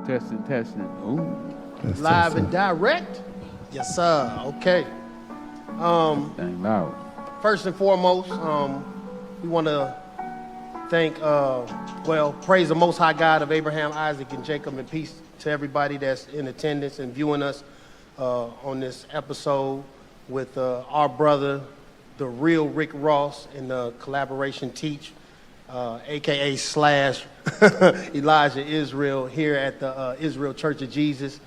Testing, testing. Ooh. Live and direct? Yes, sir. Okay. Dang loud. First and foremost, we want to thank, praise the Most High God of Abraham, Isaac, and Jacob, and peace to everybody that's in attendance and viewing us on this episode with our brother, the real Rick Ross, in the collaboration Teach, a.k.a. / Elijah Israel here at the Israel Church of Jesus.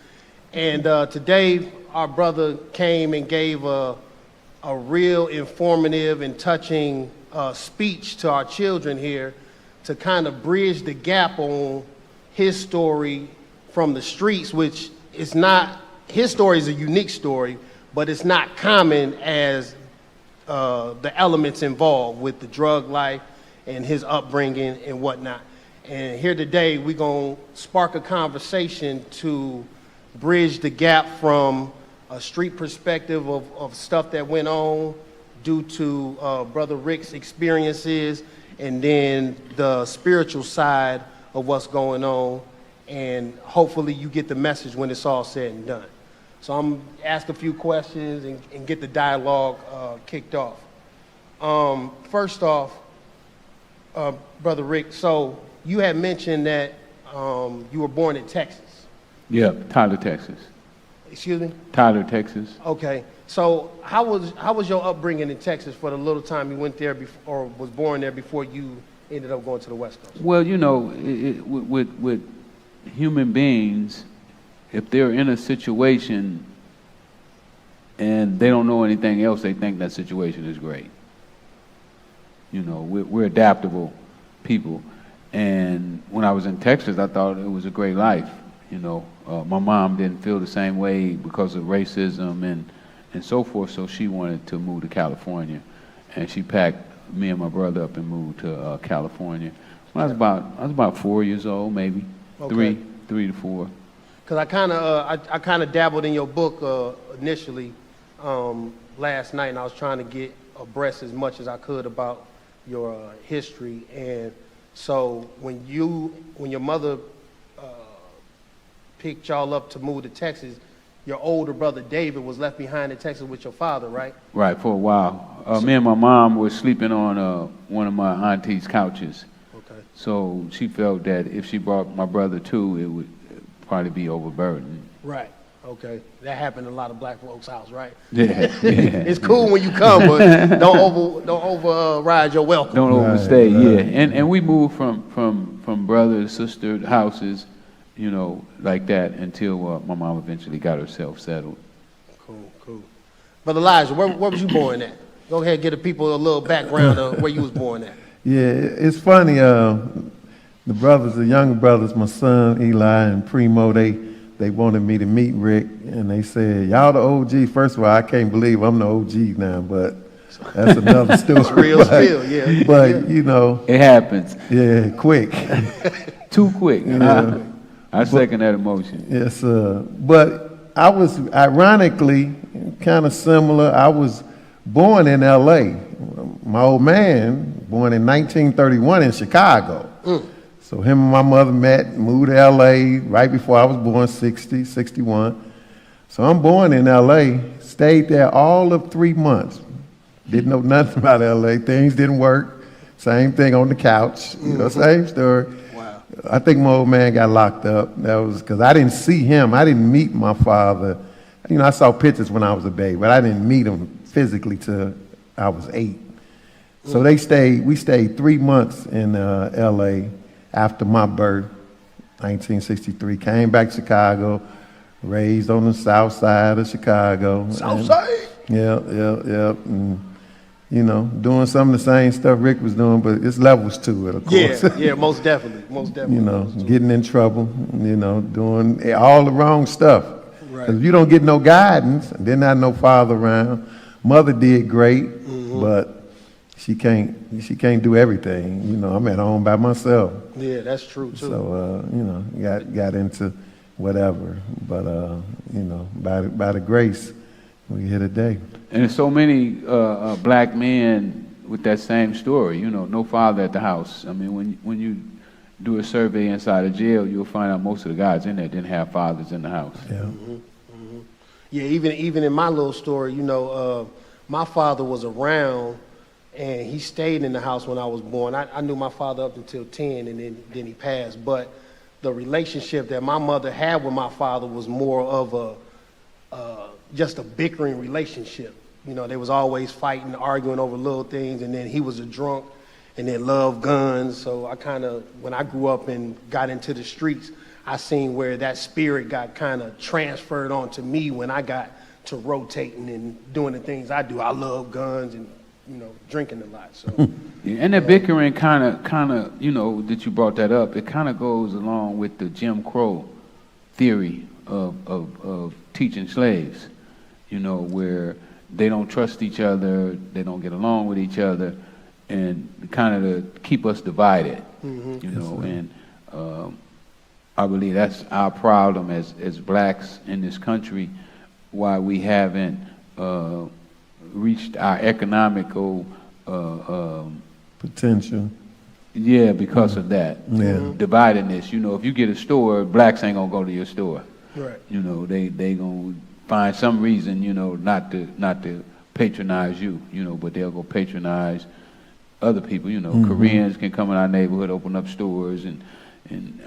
And today, our brother came and gave a real informative and touching speech to our children here to kind of bridge the gap on his story from the streets, which is not, his story is a unique story, but it's not common as the elements involved with the drug life and his upbringing and whatnot. And here today, we're going to spark a conversation to bridge the gap from a street perspective of stuff that went on due to Brother Rick's experiences, and then the spiritual side of what's going on. And hopefully you get the message when it's all said and done. So I'm going to ask a few questions and get the dialogue kicked off. First off, Brother Rick, so you had mentioned that you were born in Texas. Yeah, Tyler, Texas. Excuse me? Tyler, Texas. Okay. So how was your upbringing in Texas for the little time you went there or was born there before you ended up going to the West Coast? Well, you know, with human beings, if they're in a situation and they don't know anything else, they think that situation is great. You know, we're adaptable people. And when I was in Texas, I thought it was a great life. You know, my mom didn't feel the same way because of racism and so forth, so she wanted to move to California. And she packed me and my brother up and moved to California. When I was about 4 years old, maybe. Okay. 3 to 4. Because I kind of dabbled in your book initially last night, and I was trying to get abreast as much as I could about your history. And so when your mother picked y'all up to move to Texas, your older brother David was left behind in Texas with your father, right? Right, for a while. Me and my mom were sleeping on one of my auntie's couches. Okay. So she felt that if she brought my brother too, it would probably be overburdened. Right. Okay. That happened in a lot of black folks' house, right? Yeah. It's cool when you come, but don't override your welcome. Don't overstay, yeah. And we moved from brother, sister houses, you know, like that until my mom eventually got herself settled. Cool. But Elijah, where was you born at? Go ahead and give the people a little background of where you was born at. Yeah, it's funny. The younger brothers, my son Eli and Primo, they wanted me to meet Rick, and they said, "Y'all the OG." First of all, I can't believe I'm the OG now, but that's another story. It's real still, yeah. But you know, It happens. yeah, quick. Too quick. Yeah. I second that emotion. Yes, but I was ironically kind of similar. I was born in L.A. My old man born in 1931 in Chicago. So him and my mother met, moved to L.A. right before I was born, 61. So I'm born in L.A., stayed there all of 3 months. Didn't know nothing about L.A. Things didn't work. Same thing on the couch, you know, same story. Wow. I think my old man got locked up. That was because I didn't see him. I didn't meet my father. You know, I saw pictures when I was a baby, but I didn't meet him physically till I was 8. So we stayed 3 months in L.A. after my birth, 1963. Came back to Chicago, raised on the south side of Chicago. South side? Yeah. And, you know, doing some of the same stuff Rick was doing, but it's levels to it, of course. Yeah, most definitely. You know, getting in trouble, you know, doing all the wrong stuff. Right. Because if you don't get no guidance, didn't have no father around. Mother did great, but she can't do everything. You know, I'm at home by myself. Yeah, that's true too. So you know, got into whatever, but you know, by the grace, we're here today. And there's so many black men with that same story. You know, no father at the house. I mean, when you do a survey inside a jail, you'll find out most of the guys in there didn't have fathers in the house. Yeah. Yeah, even in my little story, my father was around, and he stayed in the house when I was born. I knew my father up until 10, and then he passed. But the relationship that my mother had with my father was more of just a bickering relationship. They was always fighting, arguing over little things, and then he was a drunk, and then loved guns. So when I grew up and got into the streets, I seen where that spirit got kind of transferred onto me when I got to rotating and doing the things I do. I love guns and, drinking a lot. So, Yeah, and that bickering kind of, that you brought that up, it kind of goes along with the Jim Crow theory of teaching slaves, where they don't trust each other, they don't get along with each other, and kind of to keep us divided, and I believe that's our problem as blacks in this country, why we haven't reached our economical potential. Yeah, because of that. Yeah. Dividedness. If you get a store, blacks ain't gonna go to your store. right. They gonna find some reason, not to patronize you, but they'll go patronize other people. Koreans can come in our neighborhood, open up stores, and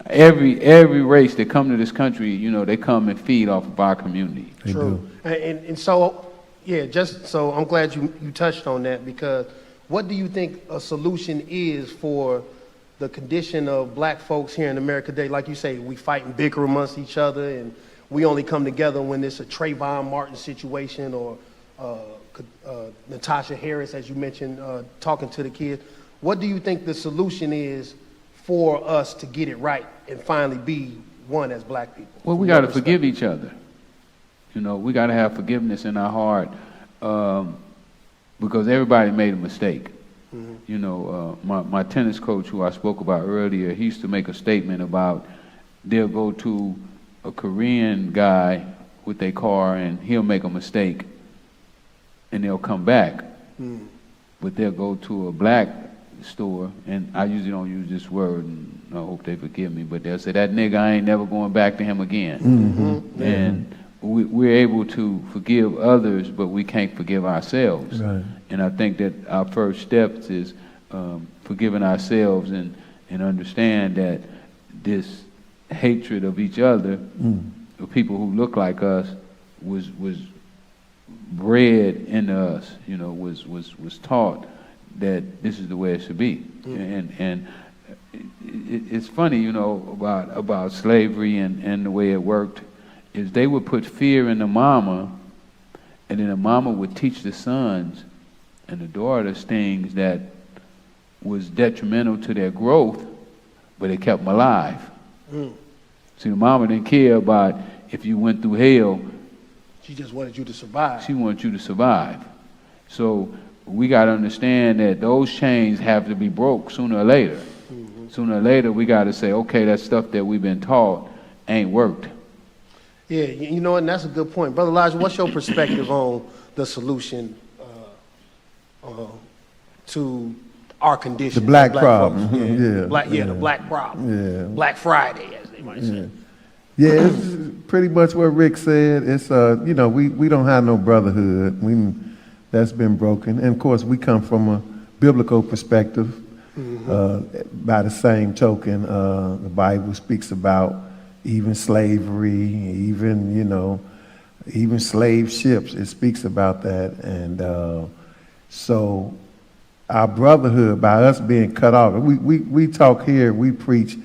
every race that come to this country, they come and feed off of our community. True. And so, yeah, just so I'm glad you touched on that, because what do you think a solution is for the condition of black folks here in America today? Like you say, we fight and bicker amongst each other, and we only come together when it's a Trayvon Martin situation or Natasha Harris, as you mentioned, talking to the kids. What do you think the solution is for us to get it right and finally be one as black people? Well, we got to forgive each other. We got to have forgiveness in our heart, because everybody made a mistake. My tennis coach, who I spoke about earlier, he used to make a statement about they'll go to a Korean guy with their car and he'll make a mistake and they'll come back. But they'll go to a black store, and I usually don't use this word, and I hope they forgive me, but they'll say, that nigga, I ain't never going back to him again. And we're able to forgive others, but we can't forgive ourselves. Right. And I think that our first steps is forgiving ourselves and understand that this hatred of each other, of people who look like us, was bred into us, was taught that this is the way it should be. And it's funny, about slavery and the way it worked, is they would put fear in the mama, and then the mama would teach the sons and the daughters things that was detrimental to their growth, but it kept them alive. See, the mama didn't care about if you went through hell. She just wanted you to survive. She wanted you to survive. So we got to understand that those chains have to be broke sooner or later. Sooner or later, we got to say, okay, that stuff that we've been taught ain't worked. Yeah, and that's a good point. Brother Elijah, what's your perspective on the solution to our condition? The black folks? problem. The black problem. Yeah. Black Friday, as they might say. Yeah, it's pretty much what Rick said. It's we don't have no brotherhood. That's been broken, and of course we come from a biblical perspective. By the same token, the Bible speaks about even slavery, even slave ships. It speaks about that, and so our brotherhood, by us being cut off, we talk here, we preach.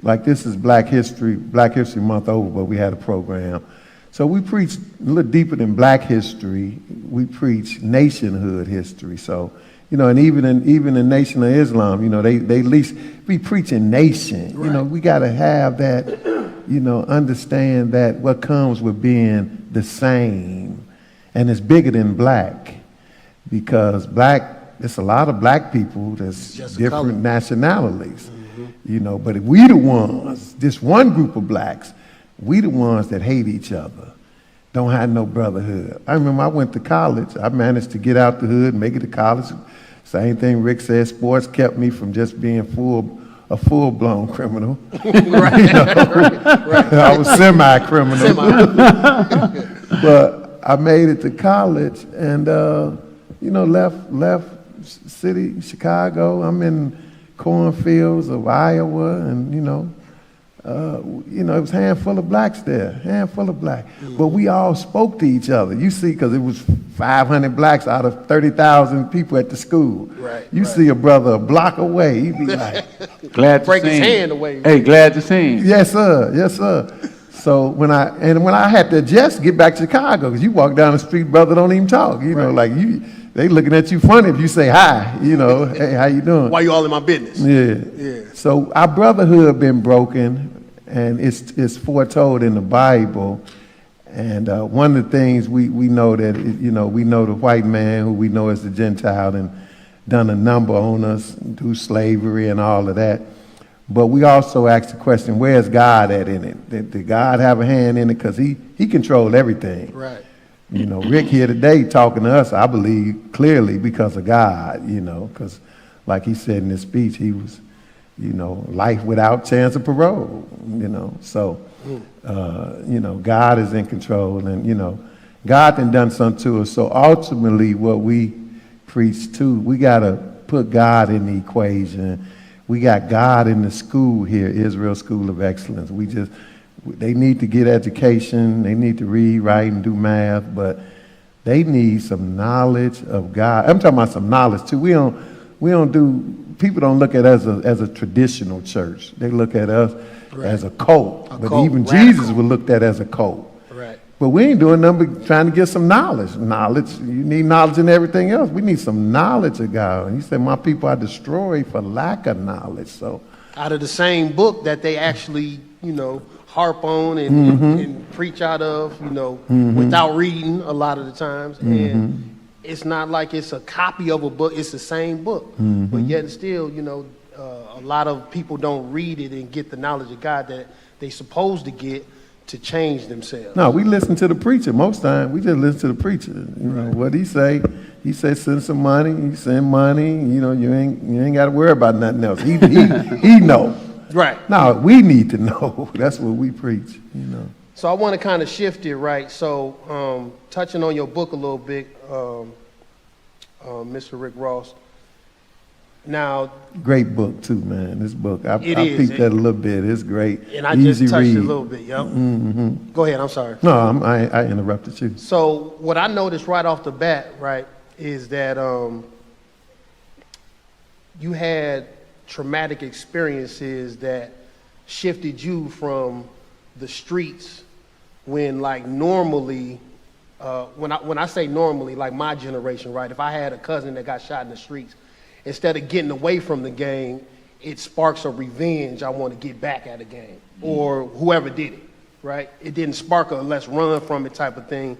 Like this is Black History Month over, but we had a program. So we preach a little deeper than Black history. We preach nationhood history. So, and even in Nation of Islam, they at least be preaching nation. Right. We got to have that, understand that what comes with being the same, and it's bigger than black, because there's a lot of black people that's different nationalities. But if we the ones, this one group of blacks, we the ones that hate each other, don't have no brotherhood. I remember I went to college. I managed to get out the hood, make it to college. Same thing Rick said, sports kept me from just being full a full-blown criminal. Right. I was semi-criminal. But I made it to college and, left city, Chicago. I'm in cornfields of Iowa and, it was a handful of blacks there, handful of black. But we all spoke to each other. You see, because it was 500 blacks out of 30,000 people at the school. Right. You see a brother a block away, he'd be like, Glad to Break see his him. hand away. Hey, glad to see him. yes, sir, yes, sir. So when I had to just get back to Chicago, because you walk down the street, brother don't even talk. They looking at you funny if you say hi. Hey, how you doing? Why you all in my business? Yeah. So our brotherhood been broken, and it's foretold in the Bible. And one of the things we know that we know the white man who we know as the Gentile and done a number on us through slavery and all of that. But we also ask the question, where's God at in it? Did God have a hand in it? Because he controlled everything. Right. Rick here today talking to us, I believe, clearly because of God, because like he said in his speech, he was, life without chance of parole, So, God is in control and, God done something to us. So ultimately what we preach too, we got to put God in the equation. We got God in the school here, Israel School of Excellence. They need to get education. They need to read, write, and do math, but they need some knowledge of God. I'm talking about some knowledge too. People don't look at us as a traditional church. They look at us as a cult. Even radical. Jesus was looked at as a cult. Right. But we ain't doing nothing but trying to get some knowledge. Knowledge, you need knowledge in everything else. We need some knowledge of God. And he said, my people are destroyed for lack of knowledge. So Out of the same book that they actually, harp on and preach out of, without reading a lot of the times. And it's not like it's a copy of a book, it's the same book. But yet and still, a lot of people don't read it and get the knowledge of God that they supposed to get to change themselves. no, we listen to the preacher most time. We just listen to the preacher. What he say? He say send some money. You send money. You ain't got to worry about nothing else. He know. Right. No, we need to know. That's what we preach. So I want to kind of shift it, right? So touching on your book a little bit, Mr. Rick Ross. Now, Great book too, man. This book, I is. peeped that a little bit. It's great. and I Easy just touched read. it a little bit, Go ahead, I'm sorry. No, I interrupted you. So what I noticed right off the bat, right, is that you had traumatic experiences that shifted you from the streets when, like, normally, when I say normally, like my generation, right, if I had a cousin that got shot in the streets, instead of getting away from the gang, it sparks a revenge. I want to get back at a gang or whoever did it, right? It didn't spark a let's run from it type of thing.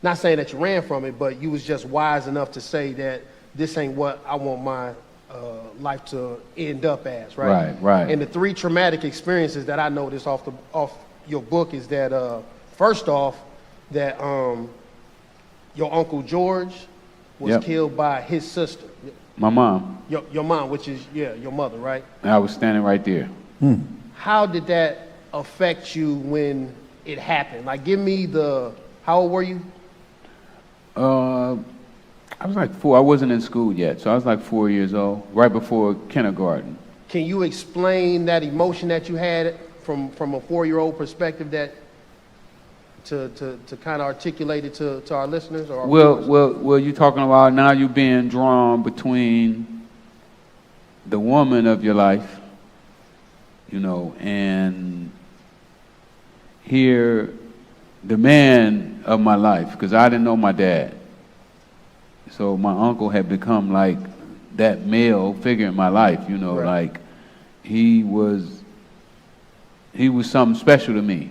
Not saying that you ran from it, but you was just wise enough to say that this ain't what I want my life to end up as, right? Right. And the three traumatic experiences that I noticed off your book is that first off, that your Uncle George was killed by his sister. My mom. Your mom, which is, your mother, right? I was standing right there. How did that affect you when it happened? Like, give me how old were you? I was like 4. I wasn't in school yet, so I was like 4 years old, right before kindergarten. Can you explain that emotion that you had from a 4-year-old perspective that to kind of articulate it to our listeners? Or our viewers? Well, you talking about now you being drawn between the woman of your life, and here the man of my life, because I didn't know my dad. So my uncle had become like that male figure in my life, Right. like he was something special to me,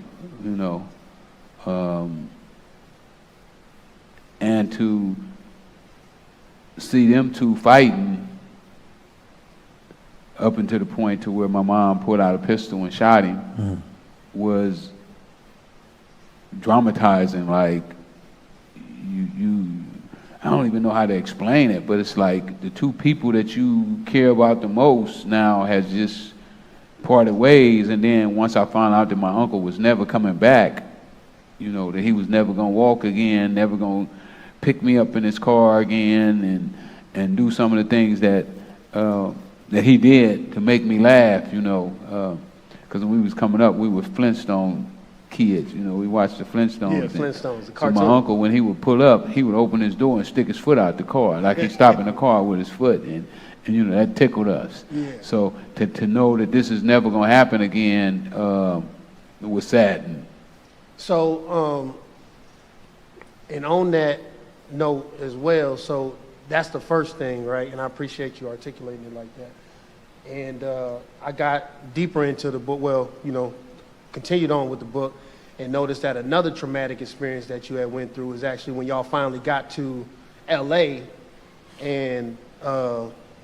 and to see them two fighting up until the point to where my mom pulled out a pistol and shot him was dramatizing. Like I don't even know how to explain it, but it's like the two people that you care about the most now has just parted ways, and then once I found out that my uncle was never coming back, you know, that he was never gonna walk again, never gonna pick me up in his car again, and do some of the things that that he did to make me laugh, you know, because when we was coming up, we were Flintstone kids, you know, we watched the Flintstones. Yeah, Flintstones, the so cartoon. my uncle, when he would pull up, he would open his door and stick his foot out the car, like he's stopping the car with his foot, and you know, that tickled us. Yeah. So to know that this is never gonna happen again was saddening. So, and on that note as well, so that's the first thing, right? And I appreciate you articulating it like that. And I got deeper into the book, well, you know, continued on with the book, and noticed that another traumatic experience that you had went through was actually when y'all finally got to LA, and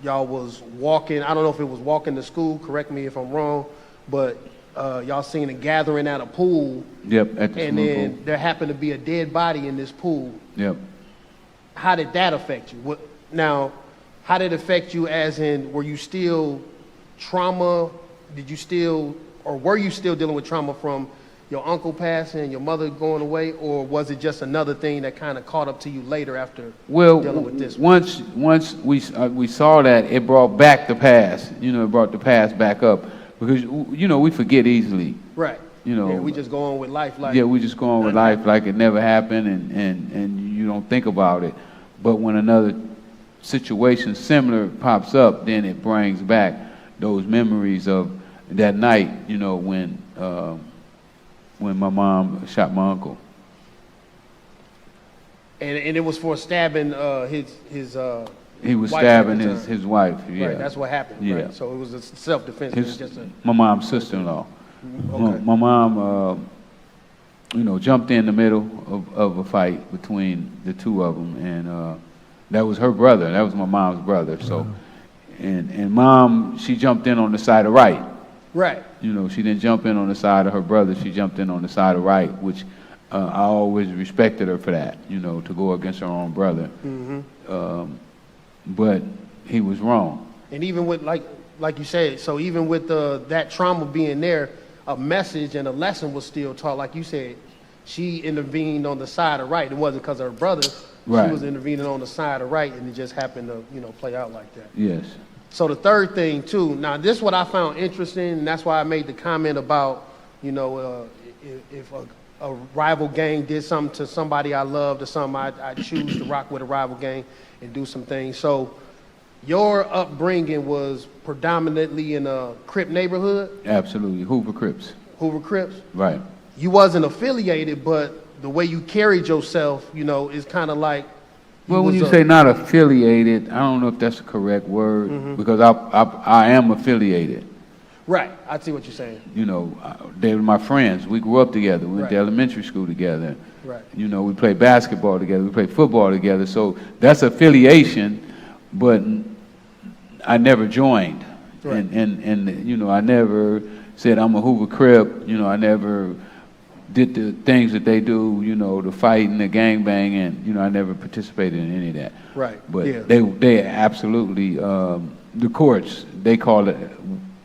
y'all was walking, I don't know if it was walking to school, correct me if I'm wrong, but y'all seen a gathering at a pool. Yep, at the And swimming then pool. there happened to be a dead body in this pool. Yep. How did that affect you? Now, how did it affect you as in, were you still trauma? Did you still, or were you still dealing with trauma from your uncle passing, your mother going away, or was it just another thing that kind of caught up to you later after dealing with this? Once we saw that, it brought back the past. You know, it brought the past back up because you know we forget easily. Right. You know, yeah, we just go on with life like. Yeah, we just go on with life like it never happened, and you don't think about it. But when another situation similar pops up, then it brings back those memories of that night. You know, when my mom shot my uncle. And it was for stabbing his He was wife stabbing at the time. his wife. Yeah. Right, that's what happened. Yeah. Right. So it was a self-defense. It was His, just a. my mom's sister-in-law. Okay. My mom, you know, jumped in the middle of a fight between the two of them, and that was her brother. That was my mom's brother. So, and mom, she jumped in on the side of right. Right. You know, she didn't jump in on the side of her brother. She jumped in on the side of right, which I always respected her for that. You know, to go against her own brother. Mm-hmm. But he was wrong. And even with like you said, so even with that trauma being there, a message and a lesson was still taught. Like you said, she intervened on the side of right. It wasn't because of her brother. Right. She was intervening on the side of right, and it just happened to, you know, play out like that. Yes. So the third thing too. Now this is what I found interesting, and that's why I made the comment about, you know, if a rival gang did something to somebody I loved or something, I'd choose to rock with a rival gang and do some things. So your upbringing was predominantly in a Crip neighborhood? Absolutely. Hoover Crips. Hoover Crips? Right. You wasn't affiliated, but the way you carried yourself, you know, is kind of like. Well, when you say not affiliated, I don't know if that's the correct word, because I am affiliated. Right. I see what you're saying. You know, they were my friends. We grew up together. We went to Right. elementary school together. Right. You know, we played basketball together. We played football together. So that's affiliation, but I never joined. Right. And you know, I never said I'm a Hoover Crip. You know, I never did the things that they do, you know, the fight and the gangbang, and, you know, I never participated in any of that. Right. But yeah. they absolutely, the courts, they call it,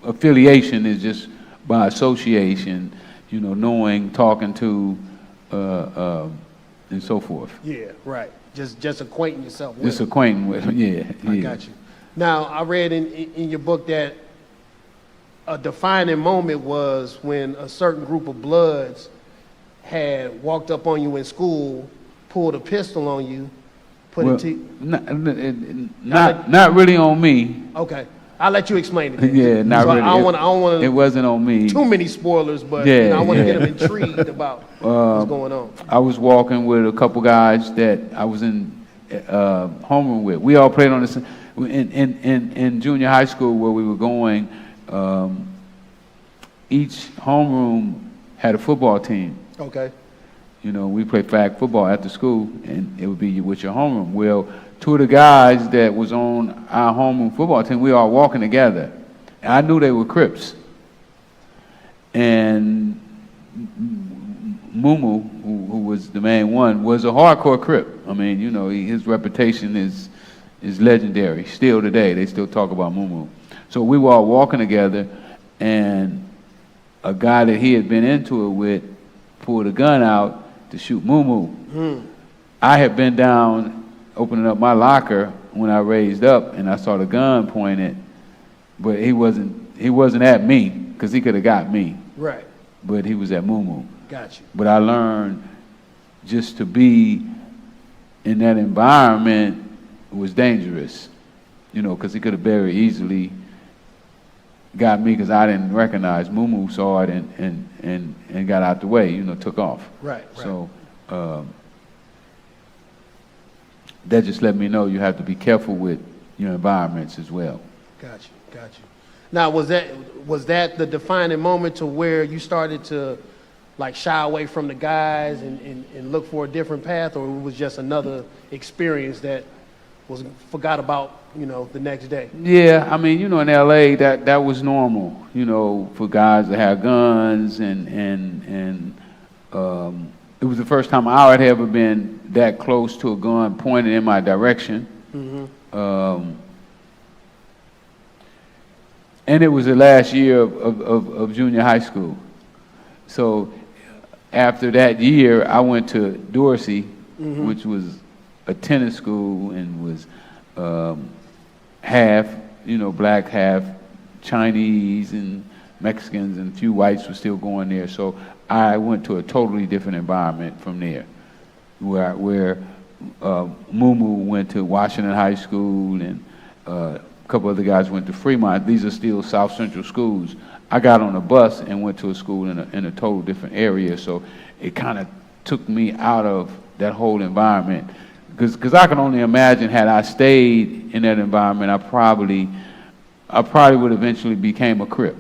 affiliation is just by association, you know, knowing, talking to, and so forth. Yeah, right. Just acquainting yourself with. Just acquainting with them, yeah. I yeah. got you. Now, I read in your book that a defining moment was when a certain group of Bloods had walked up on you in school, pulled a pistol on you, put Well, it to. not really on me. Okay, I'll let you explain it. Then. Yeah, not So really. I don't want It wasn't on me. too many spoilers, but Yeah, you know, I want to yeah. get them intrigued about what's going on. I was walking with a couple guys that I was in homeroom with. We all played on this in junior high school where we were going. Each homeroom had a football team. Okay. You know, we played flag football after school, and it would be with your homeroom. Well, two of the guys that was on our homeroom football team, we all walking together. And I knew they were Crips. And Mumu, who was the main one, was a hardcore Crip. I mean, you know, his reputation is legendary. Still today, they still talk about Mumu. So we were all walking together, and a guy that he had been into it with pulled a gun out to shoot Moo. I had been down opening up my locker when I raised up, and I saw the gun pointed, but he wasn't at me, because he could have got me. Right. But he was at Moo. Got you. But I learned just to be in that environment was dangerous, because he could have very easily got me, because I didn't recognize. Moo saw it and got out the way, took off. Right. So that just let me know you have to be careful with your environments as well. Got you. Now, was that the defining moment to where you started to like shy away from the guys and look for a different path, or it was just another experience that was forgot about, the next day? Yeah, I mean, in LA, that was normal, for guys to have guns, and it was the first time I had ever been that close to a gun pointed in my direction. And it was the last year of junior high school. So after that year, I went to Dorsey, which was a tennis school and was half, black, half Chinese and Mexicans, and a few whites were still going there. So I went to a totally different environment from there, where Moo went to Washington High School, and a couple other guys went to Fremont. These are still South Central schools. I got on a bus and went to a school in a total different area, so it kind of took me out of that whole environment. Because I can only imagine, had I stayed in that environment, I probably would eventually became a Crip.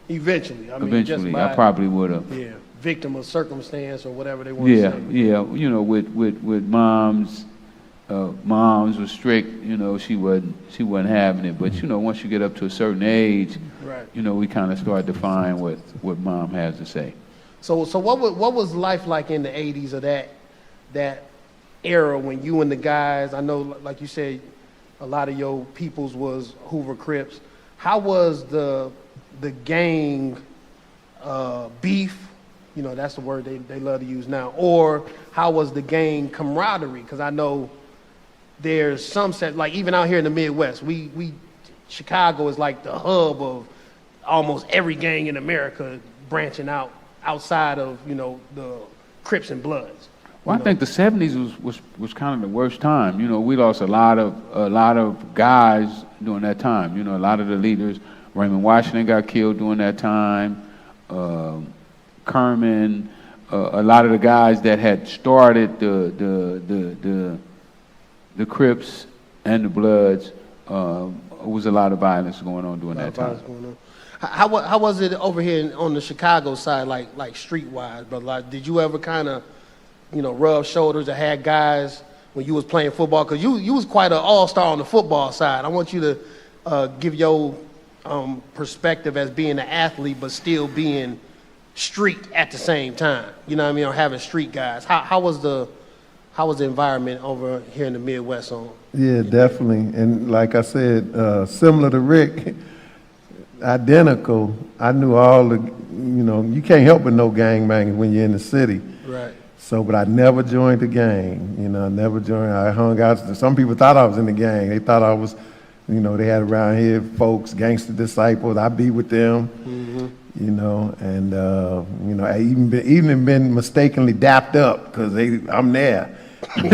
Eventually. I mean, Eventually, just by, I probably would have. Yeah, victim of circumstance or whatever they want to say. Yeah. With moms. Moms was strict, she wasn't having it. But once you get up to a certain age, right. We kind of start defying what mom has to say. So what was life like in the 80s, of that era when you and the guys? I know, like you said, a lot of your peoples was Hoover Crips. How was the gang beef? That's the word they love to use now. Or how was the gang camaraderie? Because I know there's some set, like even out here in the Midwest, Chicago is like the hub of almost every gang in America branching out outside of, the Crips and Bloods. Well, I think the 70s was kind of the worst time. We lost a lot of guys during that time. A lot of the leaders. Raymond Washington got killed during that time. Kerman, a lot of the guys that had started the Crips and the Bloods, was a lot of violence going on during that time. How was it over here on the Chicago side, like streetwise, brother? Like, did you ever kind of, rub shoulders or had guys when you was playing football? Because you was quite an all-star on the football side. I want you to give your perspective as being an athlete, but still being street at the same time. You know what I mean? Or having street guys. How was the environment over here in the Midwest on? Yeah, definitely. And like I said, similar to Rick, identical. I knew all the, you can't help but know gangbanging when you're in the city. Right. So, but I never joined the gang. I never joined. I hung out. Some people thought I was in the gang. They thought I was, they had around here folks, gangster disciples. I be with them. And I even been mistakenly dapped up because I'm there. They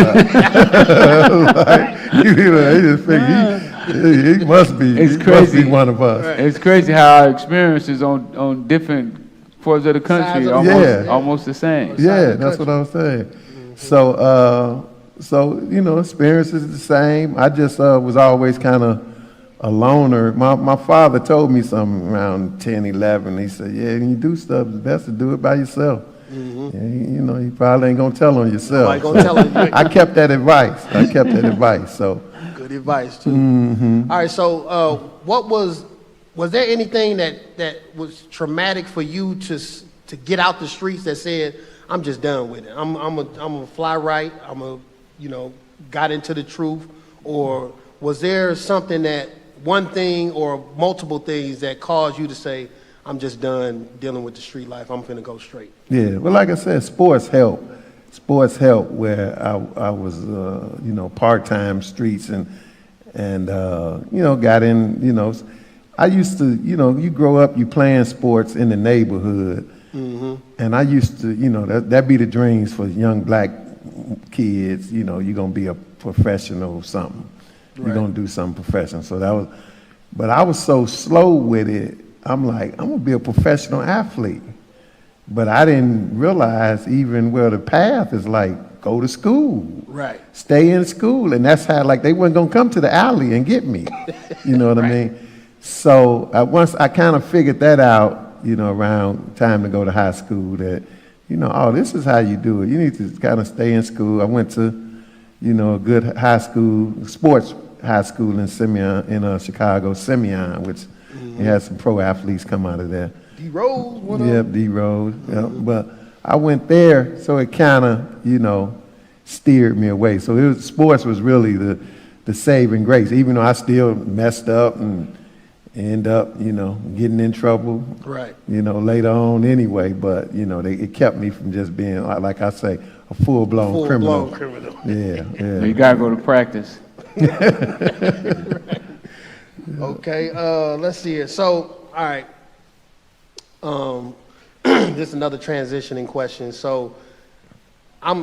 just figure he must be. It's crazy. Must be one of us. Right. It's crazy how our experiences on different parts of the country are almost the same. Yeah, that's what I was saying. So experience is the same. I just was always kind of a loner. My father told me something around 10, 11. He said, yeah, when you do stuff, it's best to do it by yourself. Yeah, you probably ain't going to tell on yourself. Nobody gonna tell on you. I kept that advice. So good advice, too. All right, so what was there anything that was traumatic for you to get out the streets that said, I'm just done with it. I'm a fly right. got into the truth? Or was there something that one thing or multiple things that caused you to say, I'm just done dealing with the street life, I'm finna go straight? Yeah, well, like I said, sports help. Sports help where I was, part-time streets and got in, I used to, you grow up, you playing sports in the neighborhood. Mm-hmm. And I used to, that be the dreams for young black kids, you're going to be a professional or something. Right. You're going to do something professional. So but I was so slow with it. I'm like, I'm going to be a professional athlete. But I didn't realize even where the path is like, go to school. Right. Stay in school. And that's how, like, they weren't going to come to the alley and get me. You know what I mean? So once I kind of figured that out, around time to go to high school, that, this is how you do it. You need to kind of stay in school. I went to, a good high school, sports high school in Simeon, in Chicago, Simeon, which it had some pro athletes come out of there. D. Rose, what up? Yep, D. Rose. Yep. But I went there, so it kind of, steered me away. So sports was really the saving grace, even though I still messed up and end up, getting in trouble. Right. Later on anyway. But it kept me from just being, like I say, a full-blown criminal. Yeah. You gotta go to practice. Right. Okay. Let's see here. So, all right. This is another transitioning question. So, I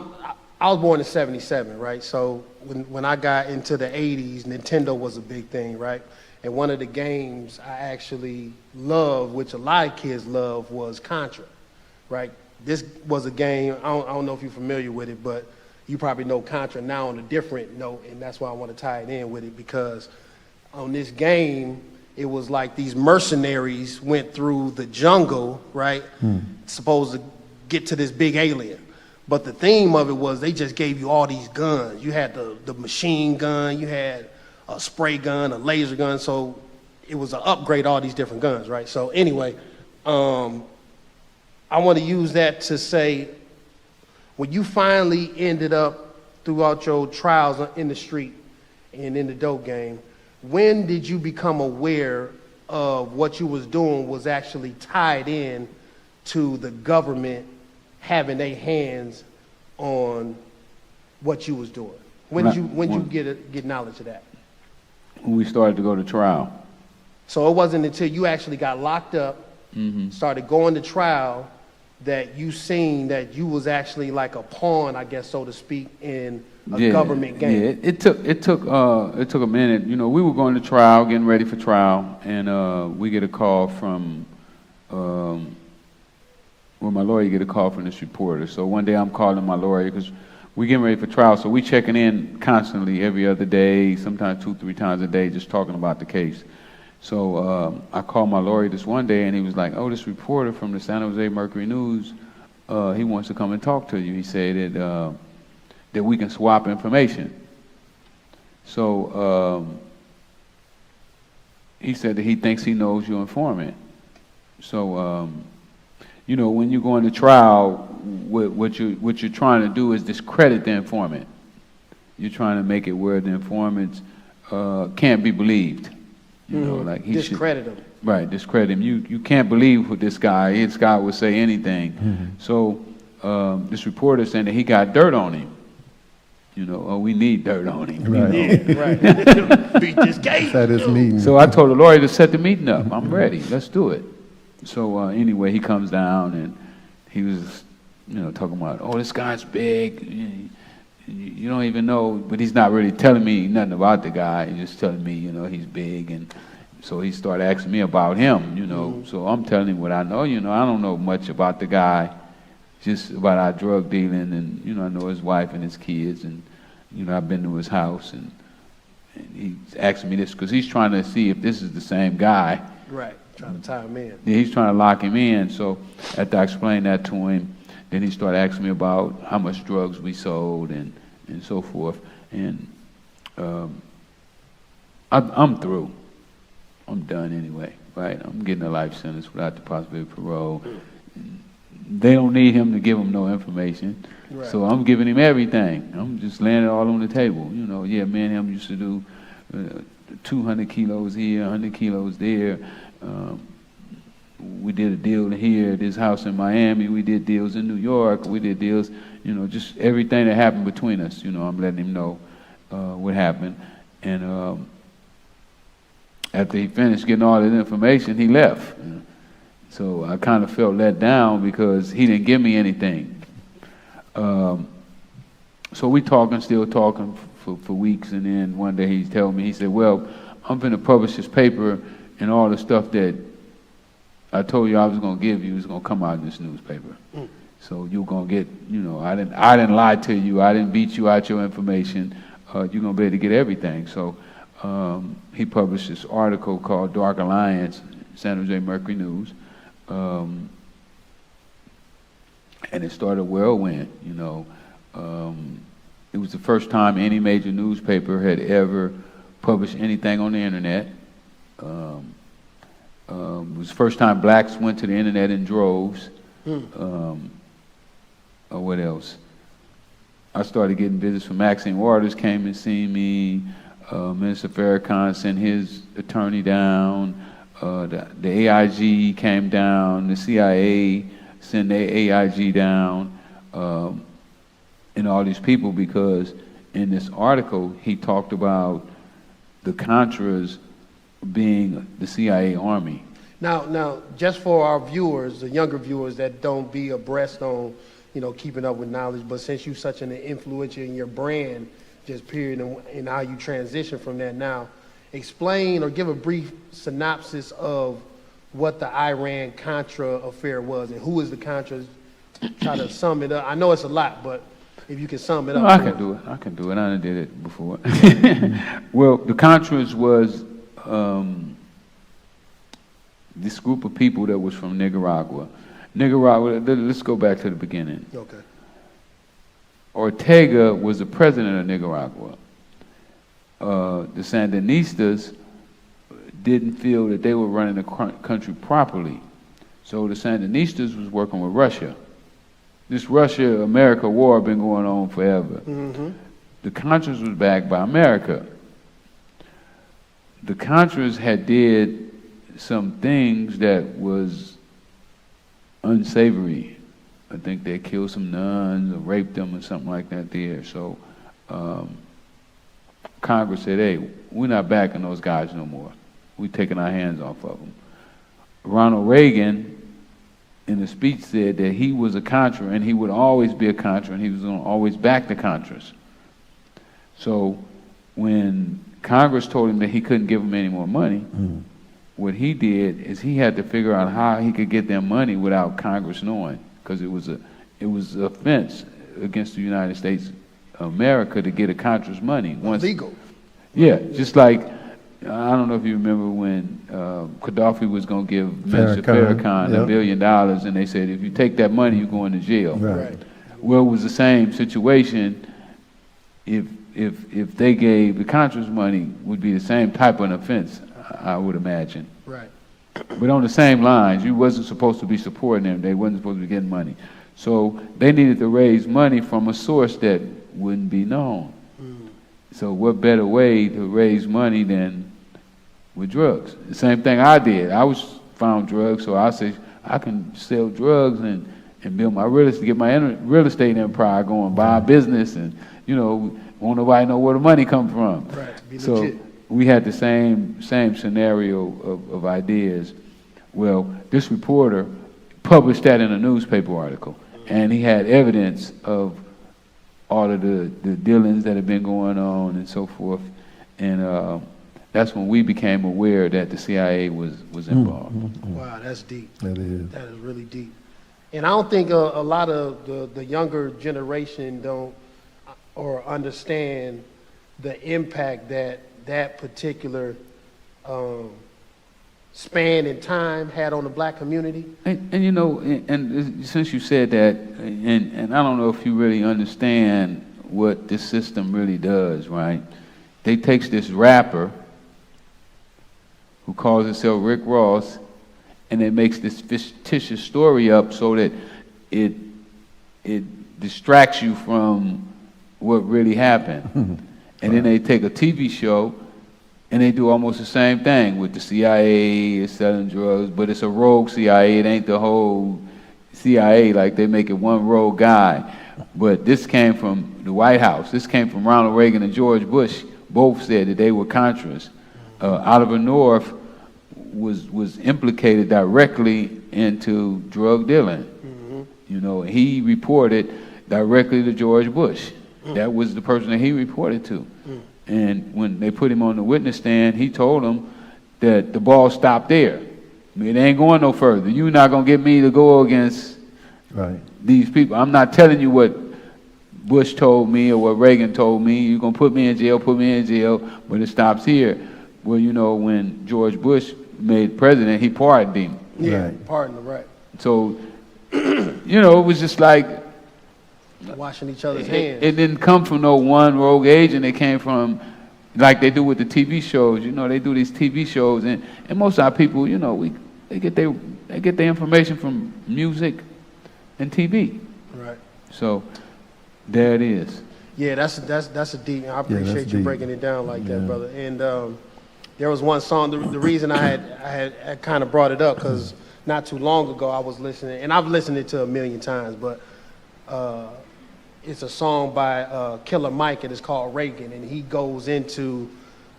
was born in '77, right? So when I got into the '80s, Nintendo was a big thing, right? And one of the games I actually loved, which a lot of kids love, was Contra, right? This was a game, I don't know if you're familiar with it, but you probably know Contra now on a different note, and that's why I want to tie it in with it, because on this game, it was like these mercenaries went through the jungle, right? Supposed to get to this big alien. But the theme of it was they just gave you all these guns. You had the machine gun, you had a spray gun, a laser gun. So it was an upgrade, all these different guns, right? So anyway, I want to use that to say, when you finally ended up throughout your trials in the street and in the dope game, when did you become aware of what you was doing was actually tied in to the government having their hands on what you was doing? When did you get knowledge of that? When we started to go to trial. So it wasn't until you actually got locked up, started going to trial, that you seen that you was actually like a pawn, I guess, so to speak, in a government game. Yeah, it took a minute. We were going to trial, getting ready for trial, and we get a call from, my lawyer get a call from this reporter. So one day I'm calling my lawyer because we getting ready for trial, so we checking in constantly every other day, sometimes 2-3 times a day, just talking about the case. So I called my lawyer this one day, and he was like, "Oh, this reporter from the San Jose Mercury News, he wants to come and talk to you. He said that we can swap information." So he said that he thinks he knows your informant. So when you go into trial, what you're trying to do is discredit the informant. You're trying to make it where the informants can't be believed. Like he discredit him. Right, discredit him. You can't believe who this guy is. This guy would say anything. So this reporter saying that he got dirt on him. We need dirt on him. Right. Beat this case. That is meeting. So I told the lawyer to set the meeting up. I'm ready. Let's do it. So anyway, he comes down and he was, talking about, oh, this guy's big. You don't even know, but he's not really telling me nothing about the guy. He's just telling me, he's big. And so he started asking me about him, So I'm telling him what I know. I don't know much about the guy, just about our drug dealing. And, I know his wife and his kids. And, I've been to his house. And he's asking me this because he's trying to see if this is the same guy. Right, trying to tie him in. Yeah, he's trying to lock him in. So after I explained that to him, then he started asking me about how much drugs we sold and so forth. And I'm through. I'm done anyway, right? I'm getting a life sentence without the possibility of parole. They don't need him to give them no information. Right. So I'm giving him everything. I'm just laying it all on the table. Me and him used to do 200 kilos here, 100 kilos there. We did a deal here, this house in Miami. We did deals in New York. We did deals, just everything that happened between us. I'm letting him know what happened. And after he finished getting all that information, he left. So I kind of felt let down because he didn't give me anything. So we still talking for weeks, and then one day he told me, he said, well, I'm going to publish this paper, and all the stuff that I told you I was going to give you is going to come out in this newspaper. So you're going to get, I didn't lie to you. I didn't beat you out your information. You're going to be able to get everything. So he published this article called Dark Alliance, San Jose Mercury News. And it started a whirlwind, It was the first time any major newspaper had ever published anything on the internet. It was the first time blacks went to the internet in droves. What else? I started getting visits from Maxine Waters, came and seen me. Minister Farrakhan sent his attorney down. The AIG came down. The CIA sent their AIG down. And all these people, because in this article he talked about the Contras being the CIA army. Now, just for our viewers, the younger viewers that don't be abreast on, keeping up with knowledge, but since you're such an influencer in your brand, just period, and how you transition from that now, explain or give a brief synopsis of what the Iran-Contra affair was and who was the Contras. Try to sum it up. I know it's a lot, but if you can sum it up. No, I can do it. I done did it before. Well, the Contras was this group of people that was from Nicaragua. Let's go back to the beginning. Okay. Ortega was the president of Nicaragua. The Sandinistas didn't feel that they were running the country properly. So the Sandinistas was working with Russia. This Russia-America war been going on forever. The Contras was backed by America. The Contras had did some things that was unsavory. I think they killed some nuns or raped them or something like that there. So Congress said, hey, we're not backing those guys no more. We're taking our hands off of them. Ronald Reagan, in a speech, said that he was a Contra and he would always be a Contra and he was going to always back the Contras. So when Congress told him that he couldn't give them any more money, what he did is he had to figure out how he could get them money without Congress knowing, because it was an offense against the United States of America to get a Contra's money. Illegal. Yeah, just like, I don't know if you remember when Gaddafi was going to give Minister Farrakhan $1 billion, and they said, if you take that money, you're going to jail. Right. Well, it was the same situation. If they gave the Contras money, would be the same type of offense, I would imagine. Right. But on the same lines, you wasn't supposed to be supporting them. They wasn't supposed to be getting money. So they needed to raise money from a source that wouldn't be known. So what better way to raise money than with drugs? The same thing I did. I found drugs, so I said, I can sell drugs and build my real estate, get my real estate empire going, buy a business, and, won't nobody know where the money come from. Right. Be So legit. we had the same scenario of ideas. Well, this reporter published that in a newspaper article, and he had evidence of all of the dealings that had been going on and so forth, and that's when we became aware that the CIA was involved. Wow, that's deep. That is. That is really deep. And I don't think a lot of the younger generation don't or understand the impact that particular span in time had on the black community. And since you said that, and I don't know if you really understand what this system really does, right? They takes this rapper who calls himself Rick Ross, and it makes this fictitious story up so that it distracts you from what really happened. And then they take a TV show And they do almost the same thing with the CIA, is selling drugs, but it's a rogue CIA. It ain't the whole CIA, like they make it one rogue guy. But this came from the White House. This came from Ronald Reagan and George Bush. Both said that they were Contras. Oliver North was implicated directly into drug dealing. You know, he reported directly to George Bush. That was the person that he reported to. And when they put him on the witness stand, he told them that the ball stopped there. I mean, it ain't going no further. You're not going to get me to go against these people. I'm not telling you what Bush told me or what Reagan told me. You're going to put me in jail, but it stops here. Well, you know, when George Bush made president, he pardoned him. Yeah, pardoned him, right. So, you know, it was just like, washing each other's hands. It didn't come from no one rogue agent. It came from, like they do with the TV shows. You know, they do these TV shows, and most of our people, you know, they get their information from music and TV. Right. So there it is. Yeah, that's a deep. I appreciate you breaking it down like that, brother. And there was one song. The reason I had kind of brought it up because not too long ago I was listening, and I've listened to it a million times, but. It's a song by Killer Mike, and it's called Reagan, and he goes into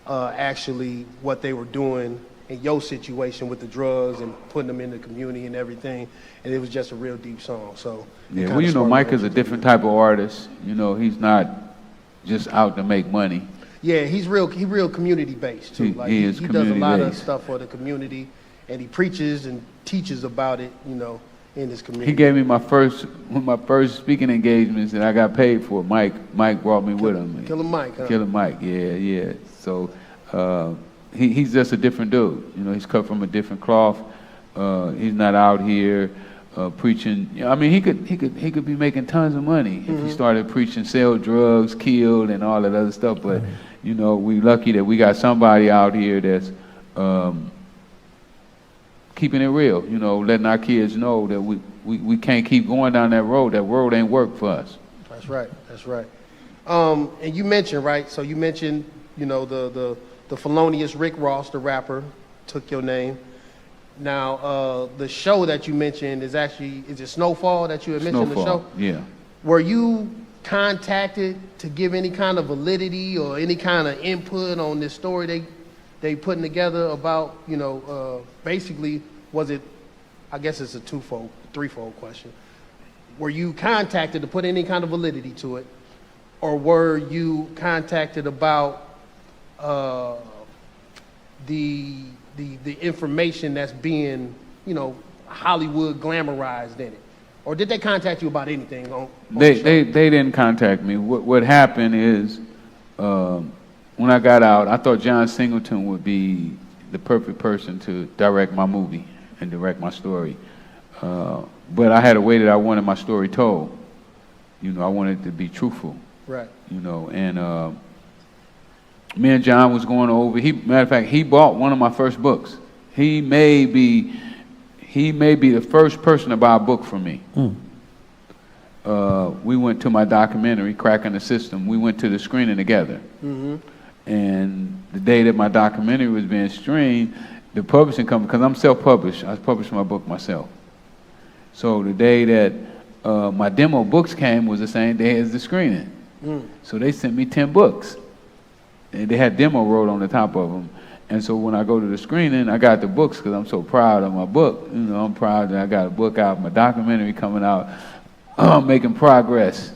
actually what they were doing in your situation with the drugs and putting them in the community and everything, and it was just a real deep song. So yeah, well, you know, Mike is a different type of artist. You know, he's not just out to make money. Yeah, he's real community based too. He does a lot of stuff for the community, and he preaches and teaches about it. You know. In this community. He gave me one of my first speaking engagements that I got paid for. Mike brought me with him. Killer Mike, huh? Killer Mike, yeah. So he's just a different dude. You know, he's cut from a different cloth. He's not out here preaching. I mean, he could be making tons of money if he started preaching, sell drugs, killed, and all that other stuff. But you know, we lucky that we got somebody out here that's keeping it real, you know, letting our kids know that we can't keep going down that road. That road ain't work for us. That's right. And you mentioned, right? So you mentioned, you know, the felonious Rick Ross, the rapper, took your name. Now, the show that you mentioned is it Snowfall that you had mentioned? Snowfall, the show? Yeah. Were you contacted to give any kind of validity or any kind of input on this story they putting together about, you know, basically, was it, I guess it's a threefold question. Were you contacted to put any kind of validity to it? Or were you contacted about the information that's being, you know, Hollywood glamorized in it? Or did they contact you about anything on they the show? they didn't contact me. What happened is, when I got out, I thought John Singleton would be the perfect person to direct my movie and direct my story. But I had a way that I wanted my story told. You know, I wanted it to be truthful. Right. You know, and me and John was going over. Matter of fact, he bought one of my first books. He may be the first person to buy a book from me. We went to my documentary, Cracking the System. We went to the screening together. And the day that my documentary was being streamed, the publishing company, because I'm self-published, I published my book myself. So the day that my demo books came was the same day as the screening. So they sent me 10 books. And they had demo wrote on the top of them. And so when I go to the screening, I got the books because I'm so proud of my book. You know, I'm proud that I got a book out, my documentary coming out. I'm making progress.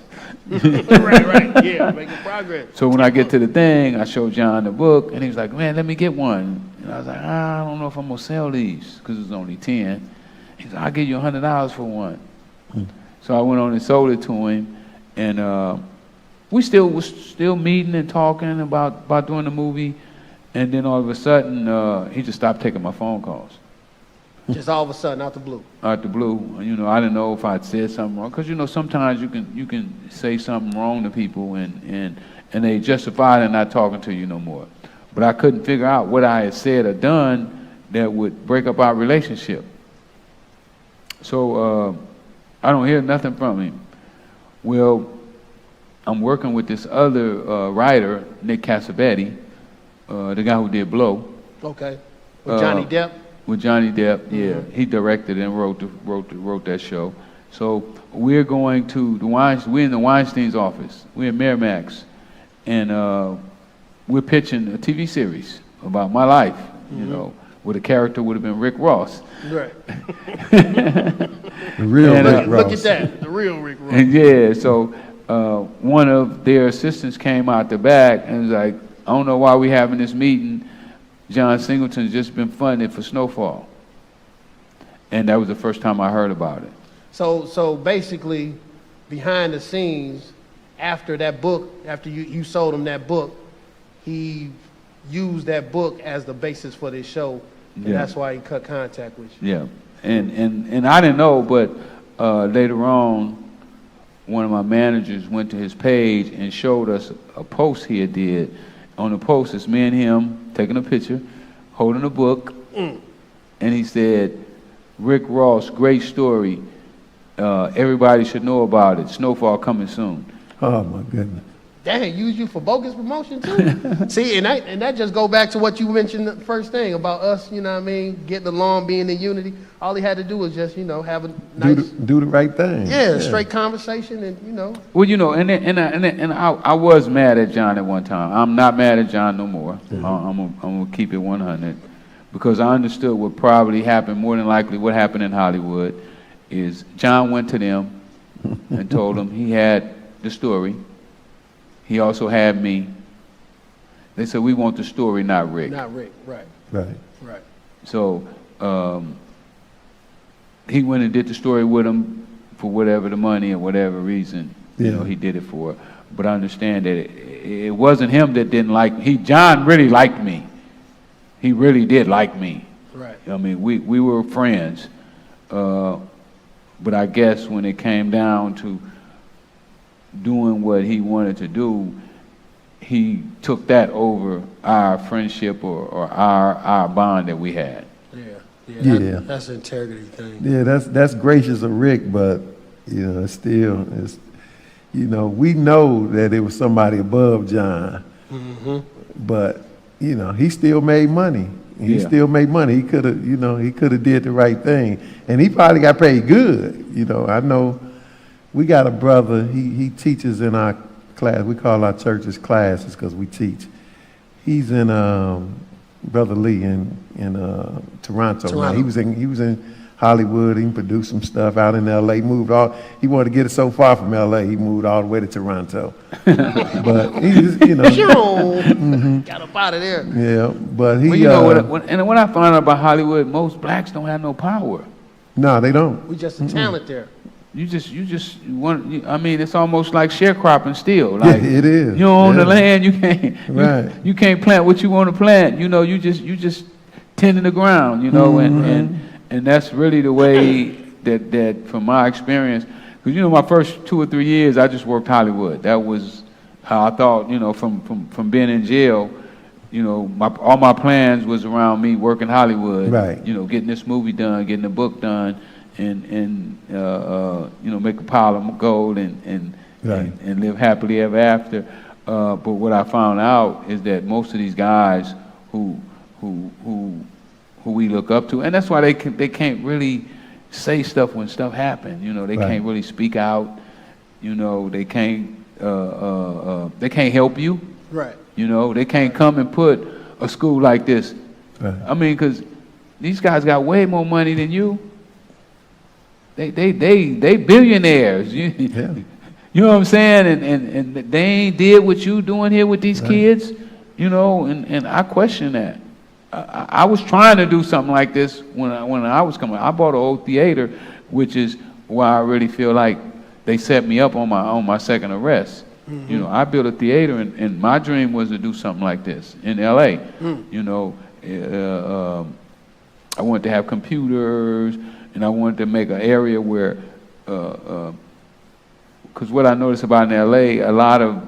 right, yeah, making progress. So when I get to the thing, I show John the book, and he was like, man, let me get one. And I was like, I don't know if I'm going to sell these, because it was only 10. He's like, I'll give you $100 for one. So I went on and sold it to him, and we was still meeting and talking about doing the movie, and then all of a sudden, he just stopped taking my phone calls. Just all of a sudden, out the blue. Out the blue, you know, I didn't know if I'd said something wrong, because you know sometimes you can say something wrong to people and they justify it and not talking to you no more. But I couldn't figure out what I had said or done that would break up our relationship. So I don't hear nothing from him. Well, I'm working with this other writer, Nick Cassavetti. the guy who did Blow. Okay. With Johnny Depp? With Johnny Depp, yeah. He directed and wrote that show. So we're going to we're in the Weinstein's office. We're in Miramax, and we're pitching a TV series about my life, you know, where the character would have been Rick Ross. Right. The real Rick Ross. Look at that, the real Rick Ross. And yeah, so one of their assistants came out the back and was like, I don't know why we having this meeting. John Singleton's just been funded for Snowfall. And that was the first time I heard about it. So basically, behind the scenes, after that book, after you sold him that book, he used that book as the basis for this show, and that's why he cut contact with you. Yeah, and I didn't know, but later on, one of my managers went to his page and showed us a post he had did. On the post, it's me and him taking a picture, holding a book, and he said, Rick Ross, great story. Everybody should know about it. Snowfall coming soon. Oh my goodness. Dang, use you for bogus promotion too? See, and that just go back to what you mentioned the first thing about us, you know what I mean, getting along, being in unity. All he had to do was just, you know, have a nice... Do the right thing. Yeah, straight conversation and, you know. Well, you know, and I was mad at John at one time. I'm not mad at John no more. I'm gonna keep it 100 because I understood what probably happened, more than likely what happened in Hollywood is John went to them and told them he had the story. He also had me. They said, we want the story, not Rick. Not Rick, right. Right. Right. So he went and did the story with him for whatever the money or whatever reason, you know, he did it for. But I understand that it wasn't him that didn't like me. John really liked me. He really did like me. Right. I mean, we were friends. But I guess when it came down to doing what he wanted to do, he took that over our friendship or our bond that we had. Yeah, that's an integrity thing. Yeah, that's gracious of Rick, but you know, it's you know, we know that it was somebody above John, but you know, he still made money. He still made money. He could have, you know, did the right thing, and he probably got paid good. You know, I know we got a brother. He teaches in our class. We call our churches classes because we teach. He's in Brother Lee in Toronto. Now, he was in Hollywood. He produced some stuff out in L.A. He wanted to get it so far from L.A. He moved all the way to Toronto. But he just, you know, got up out of there. Yeah, but he. Well, you know, when I found out about Hollywood, most blacks don't have no power. No, they don't. We just a talent there. You just want. I mean, it's almost like sharecropping still. Like it is. You own the land, you can't. Right. You can't plant what you want to plant. You know, you just tending the ground. You know, and that's really the way that from my experience. Because you know, my first 2 or 3 years, I just worked Hollywood. That was how I thought. You know, from being in jail. You know, all my plans was around me working Hollywood. Right. You know, getting this movie done, getting the book done. And you know, make a pile of gold and live happily ever after. But what I found out is that most of these guys who we look up to, and that's why they can't really say stuff when stuff happens. You know, they can't really speak out. You know, they can't help you. Right. You know, they can't come and put a school like this. Right. I mean, because these guys got way more money than you. They billionaires. You know what I'm saying? And they ain't did what you doing here with these kids. You know, and I question that. I was trying to do something like this when I was coming. I bought an old theater, which is why I really feel like they set me up on my second arrest. You know, I built a theater, and my dream was to do something like this in L.A. You know, I wanted to have computers. And I wanted to make an area where, because what I noticed about in L.A., a lot of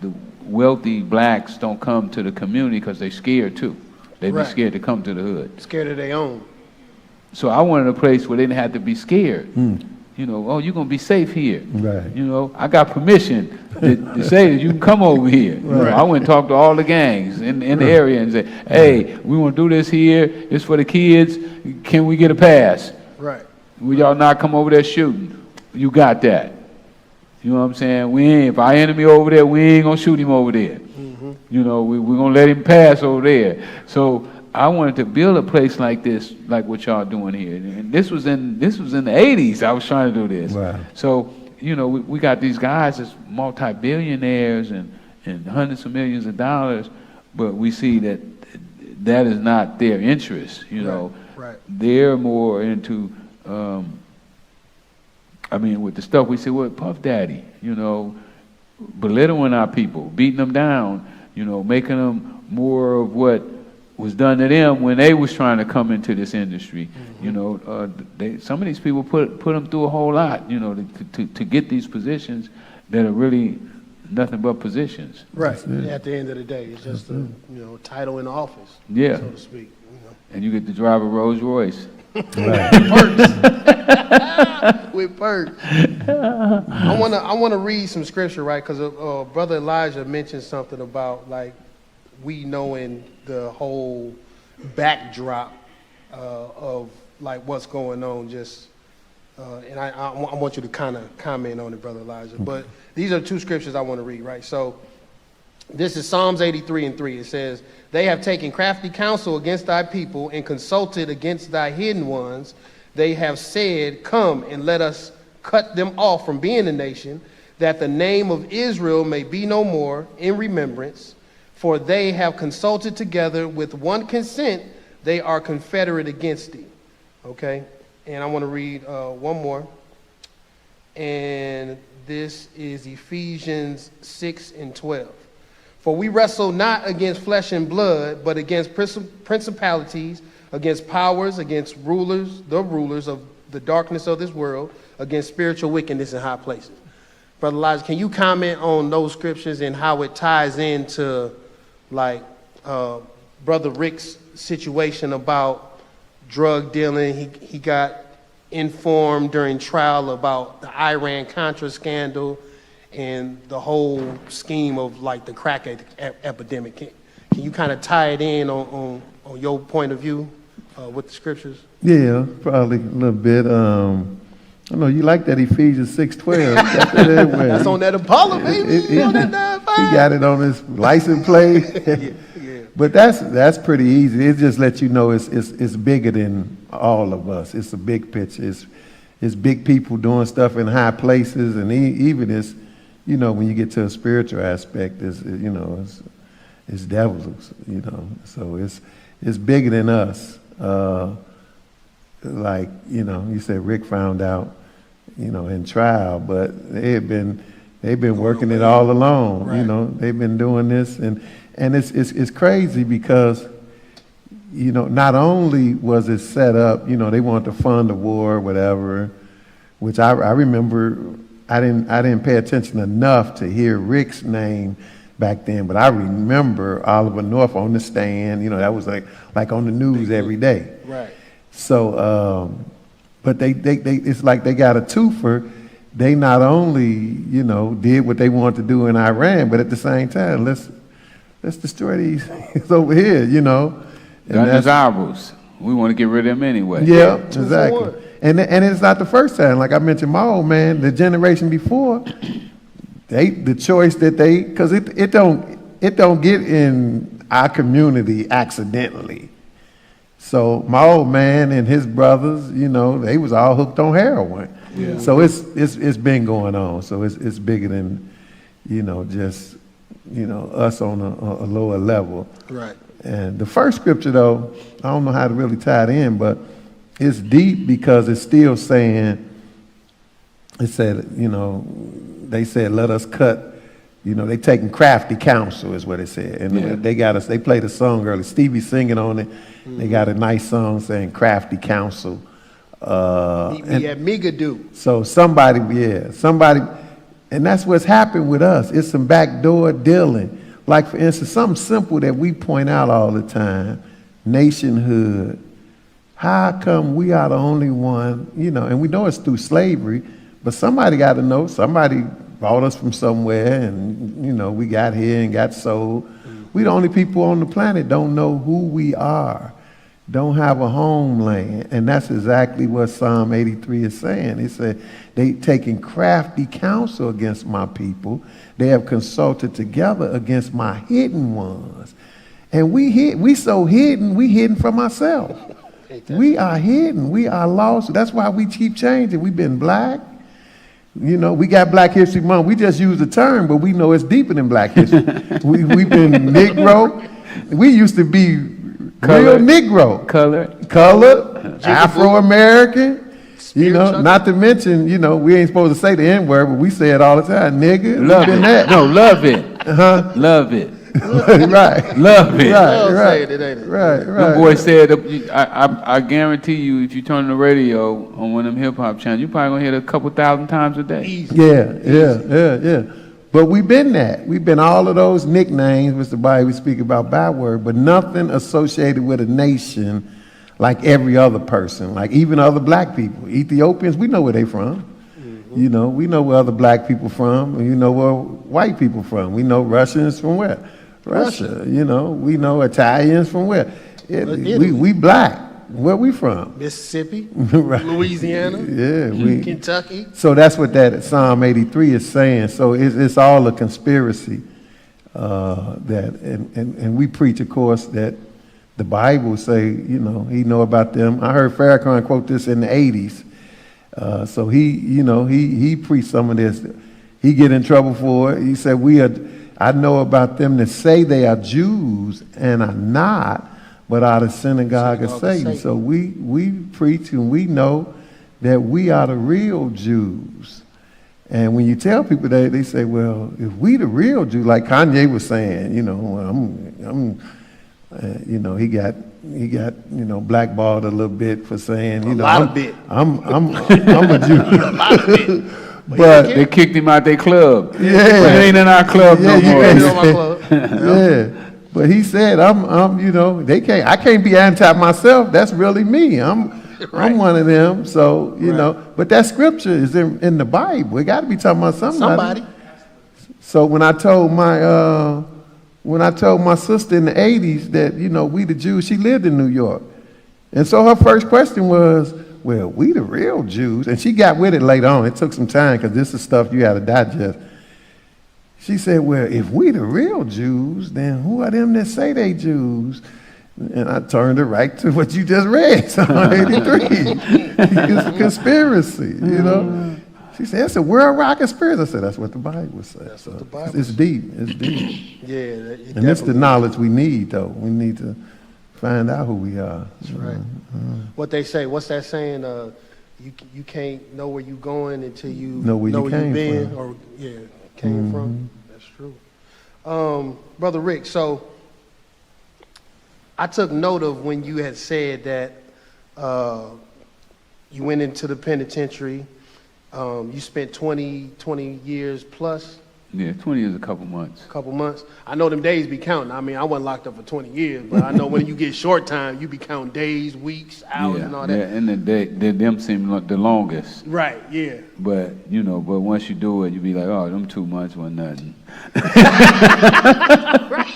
the wealthy blacks don't come to the community because they're scared too. They be scared to come to the hood. Scared of their own. So I wanted a place where they didn't have to be scared. You know, oh, you're going to be safe here. Right. You know, I got permission to say that you can come over here. You know, I went and talked to all the gangs in the area and said, hey, we want to do this here. It's for the kids. Can we get a pass? Right. Will y'all not come over there shooting? You got that. You know what I'm saying? If our enemy over there, we ain't going to shoot him over there. You know, we're going to let him pass over there. So I wanted to build a place like this, like what y'all doing here. And this was in the 80s. I was trying to do this. Wow. So, you know, we got these guys that's multi-billionaires and hundreds of millions of dollars, but we see that is not their interest, you know. Right. They're more into, with the stuff we see with Puff Daddy, you know, belittling our people, beating them down, you know, making them more of what was done to them when they was trying to come into this industry. You know, some of these people put them through a whole lot, you know, to get these positions that are really nothing but positions. Right. At the end of the day, it's just a title in the office, Yeah. so to speak. You know. And you get to drive a Rolls Royce. With perks. I wanna read some scripture, right? Because Brother Elijah mentioned something about like we knowing the whole backdrop of like what's going on. Just and I want you to kind of comment on it, Brother Elijah. But these are two scriptures I want to read, right? So this is Psalms 83:3. It says, "They have taken crafty counsel against thy people and consulted against thy hidden ones. They have said, come and let us cut them off from being a nation, that the name of Israel may be no more in remembrance. For they have consulted together with one consent. They are confederate against thee." Okay? And I want to read one more. And this is Ephesians 6:12. "For we wrestle not against flesh and blood, but against principalities, against powers, against the rulers of the darkness of this world, against spiritual wickedness in high places." Brother Elijah, can you comment on those scriptures and how it ties into, like, Brother Rick's situation about drug dealing? He got informed during trial about the Iran-Contra scandal and the whole scheme of like the crack epidemic. Can you kind of tie it in on your point of view with the scriptures? Yeah, probably a little bit. I know you like that Ephesians 6:12. That's on that Apollo, baby. He got it on his license plate. Yeah. But that's pretty easy. It just lets you know it's bigger than all of us. It's a big picture. It's big people doing stuff in high places, and even it's, you know, when you get to a spiritual aspect, it's devils, you know. So it's bigger than us. Like, you know, you said Rick found out, you know, in trial, but they've been working it all along. Right. You know, they've been doing this, and it's crazy because, you know, not only was it set up, you know, they wanted to fund the war or whatever, which I remember. I didn't pay attention enough to hear Rick's name back then, but I remember Oliver North on the stand. You know, that was like on the news every day. Right. So, but they it's like they got a twofer. They not only, you know, did what they wanted to do in Iran, but at the same time, let's destroy these over here, you know. And undesirables. We want to get rid of them anyway. Yeah, exactly. And it's not the first time. Like I mentioned, my old man, the generation before, the choice that because it don't get in our community accidentally. So my old man and his brothers, you know, they was all hooked on heroin. Yeah. So it's been going on. So it's bigger than, you know, just, you know, us on a lower level. Right. And the first scripture, though, I don't know how to really tie it in, but it's deep because it's still saying, it said, you know, they said, let us cut, you know, they taking crafty counsel is what it said. And they played a song earlier. Stevie singing on it. Mm-hmm. They got a nice song saying crafty counsel. Meet me at Migadu. So somebody, and that's what's happened with us. It's some backdoor dealing. Like, for instance, something simple that we point out all the time, nationhood, How come we are the only one, and we know it's through slavery, but somebody got to know. Somebody brought us from somewhere, and, we got here and got sold. We the only people on the planet don't know who we are, don't have a homeland. And that's exactly what Psalm 83 is saying. It said, they taking crafty counsel against my people. They have consulted together against my hidden ones. And we so hidden, we hidden from ourselves. We are hidden. We are lost. That's why we keep changing. We've been black. We got Black History Month. We just use the term, but we know it's deeper than Black History. We've been Negro. We used to be real Negro. Colored, Afro-American. Not to mention, we ain't supposed to say the N-word, but we say it all the time. Nigga. Love it. That. No, love it. Love it. Right. Love it. Right. It, ain't it? Right. The boy said, I guarantee you, if you turn the radio on one of them hip hop channels, you probably gonna hear it a couple thousand times a day. Easy. Yeah. But we've been that. We've been all of those nicknames, Mr. Bobby, we speak about byword, but nothing associated with a nation like every other person, like even other black people. Ethiopians, we know where they from. Mm-hmm. We know where other black people from, and where white people from. We know Russians from where? Russia. We know Italians from where? We black. Where we from? Mississippi, right. Louisiana, Kentucky. So that's what that Psalm 83 is saying. So it's all a conspiracy and we preach, of course, that the Bible say, he know about them. I heard Farrakhan quote this in the 80s. So he preached some of this. He get in trouble for it. He said, I know about them that say they are Jews and are not, but are the synagogue of Satan. So we preach and we know that we are the real Jews. And when you tell people that, they say, well, if we the real Jews, like Kanye was saying, he got blackballed a little bit for saying, I'm a Jew. A lot of bit. But they kicked him out their club. Yeah. But it ain't in our club no more. Yeah. But he said, I can't be anti myself. That's really me. I'm one of them. So, but that scripture is in the Bible. It got to be talking about somebody. So when I told my sister in the 80s that, we the Jews, she lived in New York. And so her first question was, well, we the real Jews. And she got with it later on. It took some time because this is stuff you got to digest. She said, well, if we the real Jews, then who are them that say they Jews? And I turned it right to what you just read, Psalm 83. It's a conspiracy, She said, it's a worldwide conspiracy. I said, that's what the Bible says. That's what the Bible says. It's deep. It's deep. Yeah. And it's the knowledge we need, though. We need to find out who we are. That's right. What they say, what's that saying? You can't know where you're going until you know where you've been from. Or came from. That's true. Brother Rick, so I took note of when you had said that you went into the penitentiary. You spent 20 years plus. Yeah, 20 years, a couple months. I know them days be counting. I mean, I wasn't locked up for 20 years, but I know when you get short time, you be counting days, weeks, hours, and all that. Yeah, and them seem like the longest. Right, yeah. But, but once you do it, you be like, oh, them 2 months wasn't nothing. right.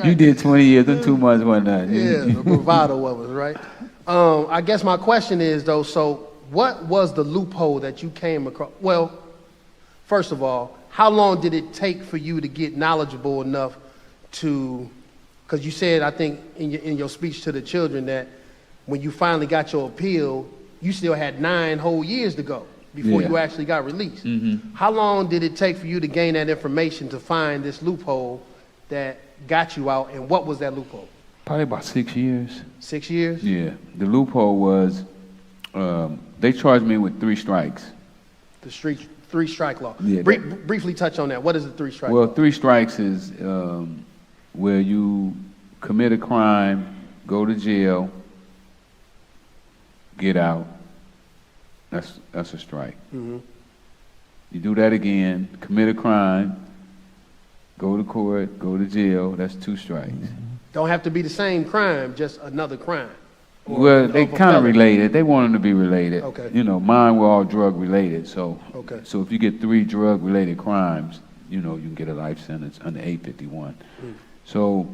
You did 20 years, them 2 months wasn't nothing. Yeah, the bravado of us, right? I guess my question is, though, so what was the loophole that you came across? Well, first of all, how long did it take for you to get knowledgeable enough to, because you said, I think, in your speech to the children that when you finally got your appeal, you still had 9 whole years to go before you actually got released. Mm-hmm. How long did it take for you to gain that information to find this loophole that got you out, and what was that loophole? Probably about 6 years. 6 years? Yeah. The loophole was, they charged me with 3 strikes. The 3-strike law. Yeah, briefly touch on that. What is the 3-strike law? Well, 3 strikes is where you commit a crime, go to jail, get out. That's a strike. Mm-hmm. You do that again, commit a crime, go to court, go to jail. That's 2 strikes. Mm-hmm. Don't have to be the same crime, just another crime. Well, they kind of related. They want them to be related. Okay. You know, mine were all drug related. So, Okay. so if you get 3 drug related crimes, you know, you can get a life sentence under 851. So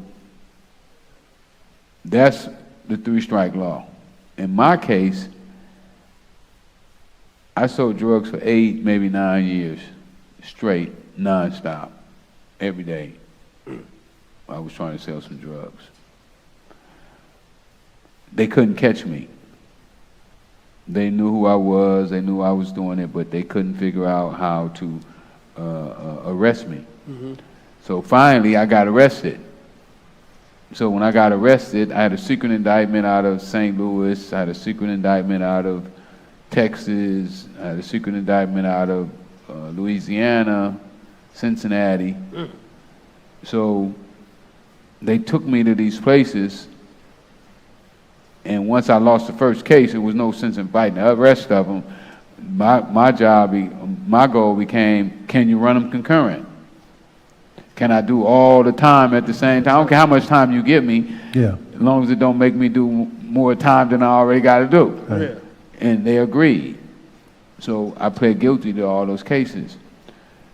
that's the 3-strike law. In my case, I sold drugs for 8, maybe 9 years, straight, nonstop, every day. I was trying to sell some drugs. They couldn't catch me. They knew who I was, they knew I was doing it, but they couldn't figure out how to arrest me. So finally, I got arrested. So when I got arrested, I had a secret indictment out of St. Louis, I had a secret indictment out of Texas, I had a secret indictment out of Louisiana, Cincinnati. So they took me to these places, and once I lost the first case, it was no sense in fighting the rest of them. My goal became, can you run them concurrent? Can I do all the time at the same time? I don't care how much time you give me, Yeah. as long as it don't make me do more time than I already got to do. Yeah. And they agreed. So I pled guilty to all those cases.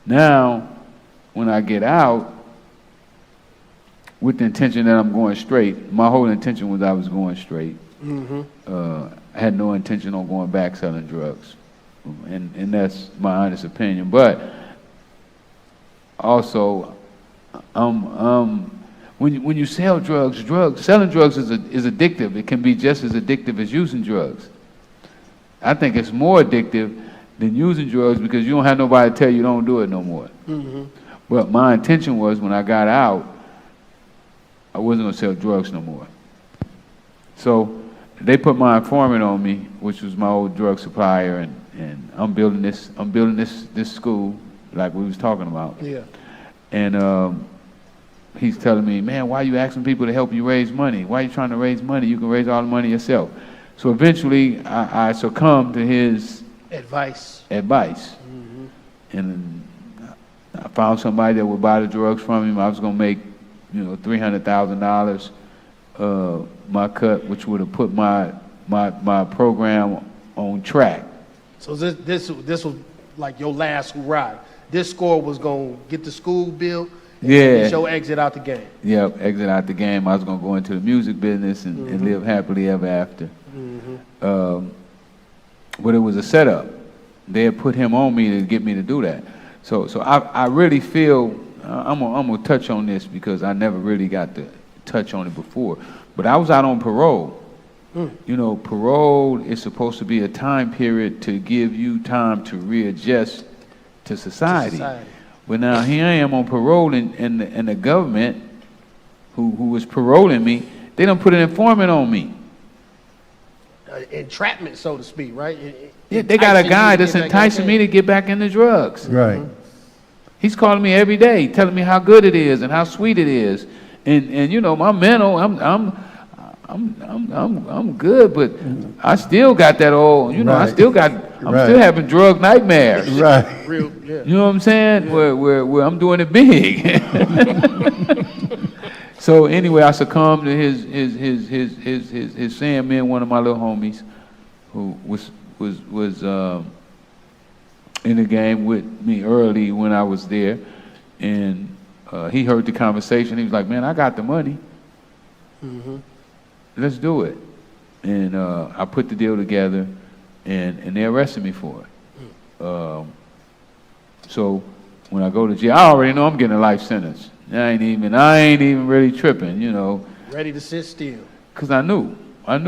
Now, when I get out, with the intention that I'm going straight, my whole intention was I was going straight. I had no intention on going back selling drugs. And that's my honest opinion. But also, when you sell drugs, selling drugs is addictive. It can be just as addictive as using drugs. I think it's more addictive than using drugs because you don't have nobody to tell you don't do it no more. But my intention was when I got out, I wasn't going to sell drugs no more. So they put my informant on me, which was my old drug supplier, and I'm building this school like we was talking about. Yeah. And he's telling me, man, why are you asking people to help you raise money? Why are you trying to raise money? You can raise all the money yourself. So eventually I succumbed to his advice. And I found somebody that would buy the drugs from him. I was going to make, $300,000 my cut, which would have put my program on track. So this was like your last ride. This score was going to get the school built. Yeah. Get your exit out the game. Yep, exit out the game. I was going to go into the music business and live happily ever after. But it was a setup. They had put him on me to get me to do that. So I really feel, I'm gonna touch on this because I never really got to touch on it before. But I was out on parole. You know, parole is supposed to be a time period to give you time to readjust to society. But now here I am on parole, and the government, who was paroling me, they don't put an informant on me. Entrapment, so to speak, right? Yeah, they got a guy that's enticing me to get back into drugs. Right. He's calling me every day, telling me how good it is and how sweet it is, and you know, my mental, I'm good, but I still got that old, you know, Right. I'm still having drug nightmares. Right. Real, yeah. You know what I'm saying? Yeah. Where I'm doing it big. So anyway, I succumbed to his saying, me and one of my little homies, who was in the game with me early when I was there, and he heard the conversation. He was like, "Man, I got the money. Let's do it." And I put the deal together, and they arrested me for it. So when I go to jail, I already know I'm getting a life sentence. I ain't even really tripping, you know. Ready to sit still. Cause I knew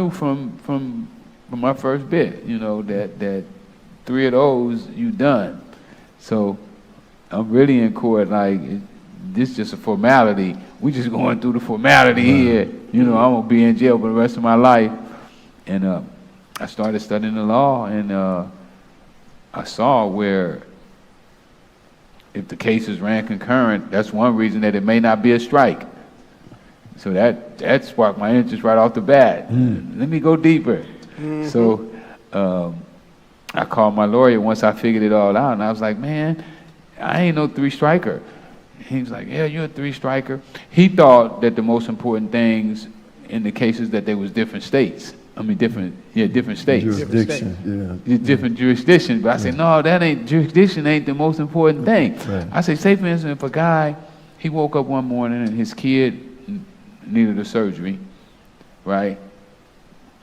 from my first bit, you know, that 3 of those you done. So I'm really in court like this just a formality. We just going through the formality here. You know, I'm gonna be in jail for the rest of my life. And I started studying the law, and I saw where if the cases ran concurrent, that's one reason that it may not be a strike. So that sparked my interest right off the bat. Let me go deeper. So I called my lawyer once I figured it all out, and I was like, man, I ain't no 3-striker. He was like, yeah, you're a 3-striker. He thought that the most important things in the cases that there was different states. I mean, different states. Jurisdiction, Different jurisdictions, but I say, no, jurisdiction ain't the most important thing. Right. I say, say for instance, if a guy, he woke up one morning and his kid needed a surgery, right?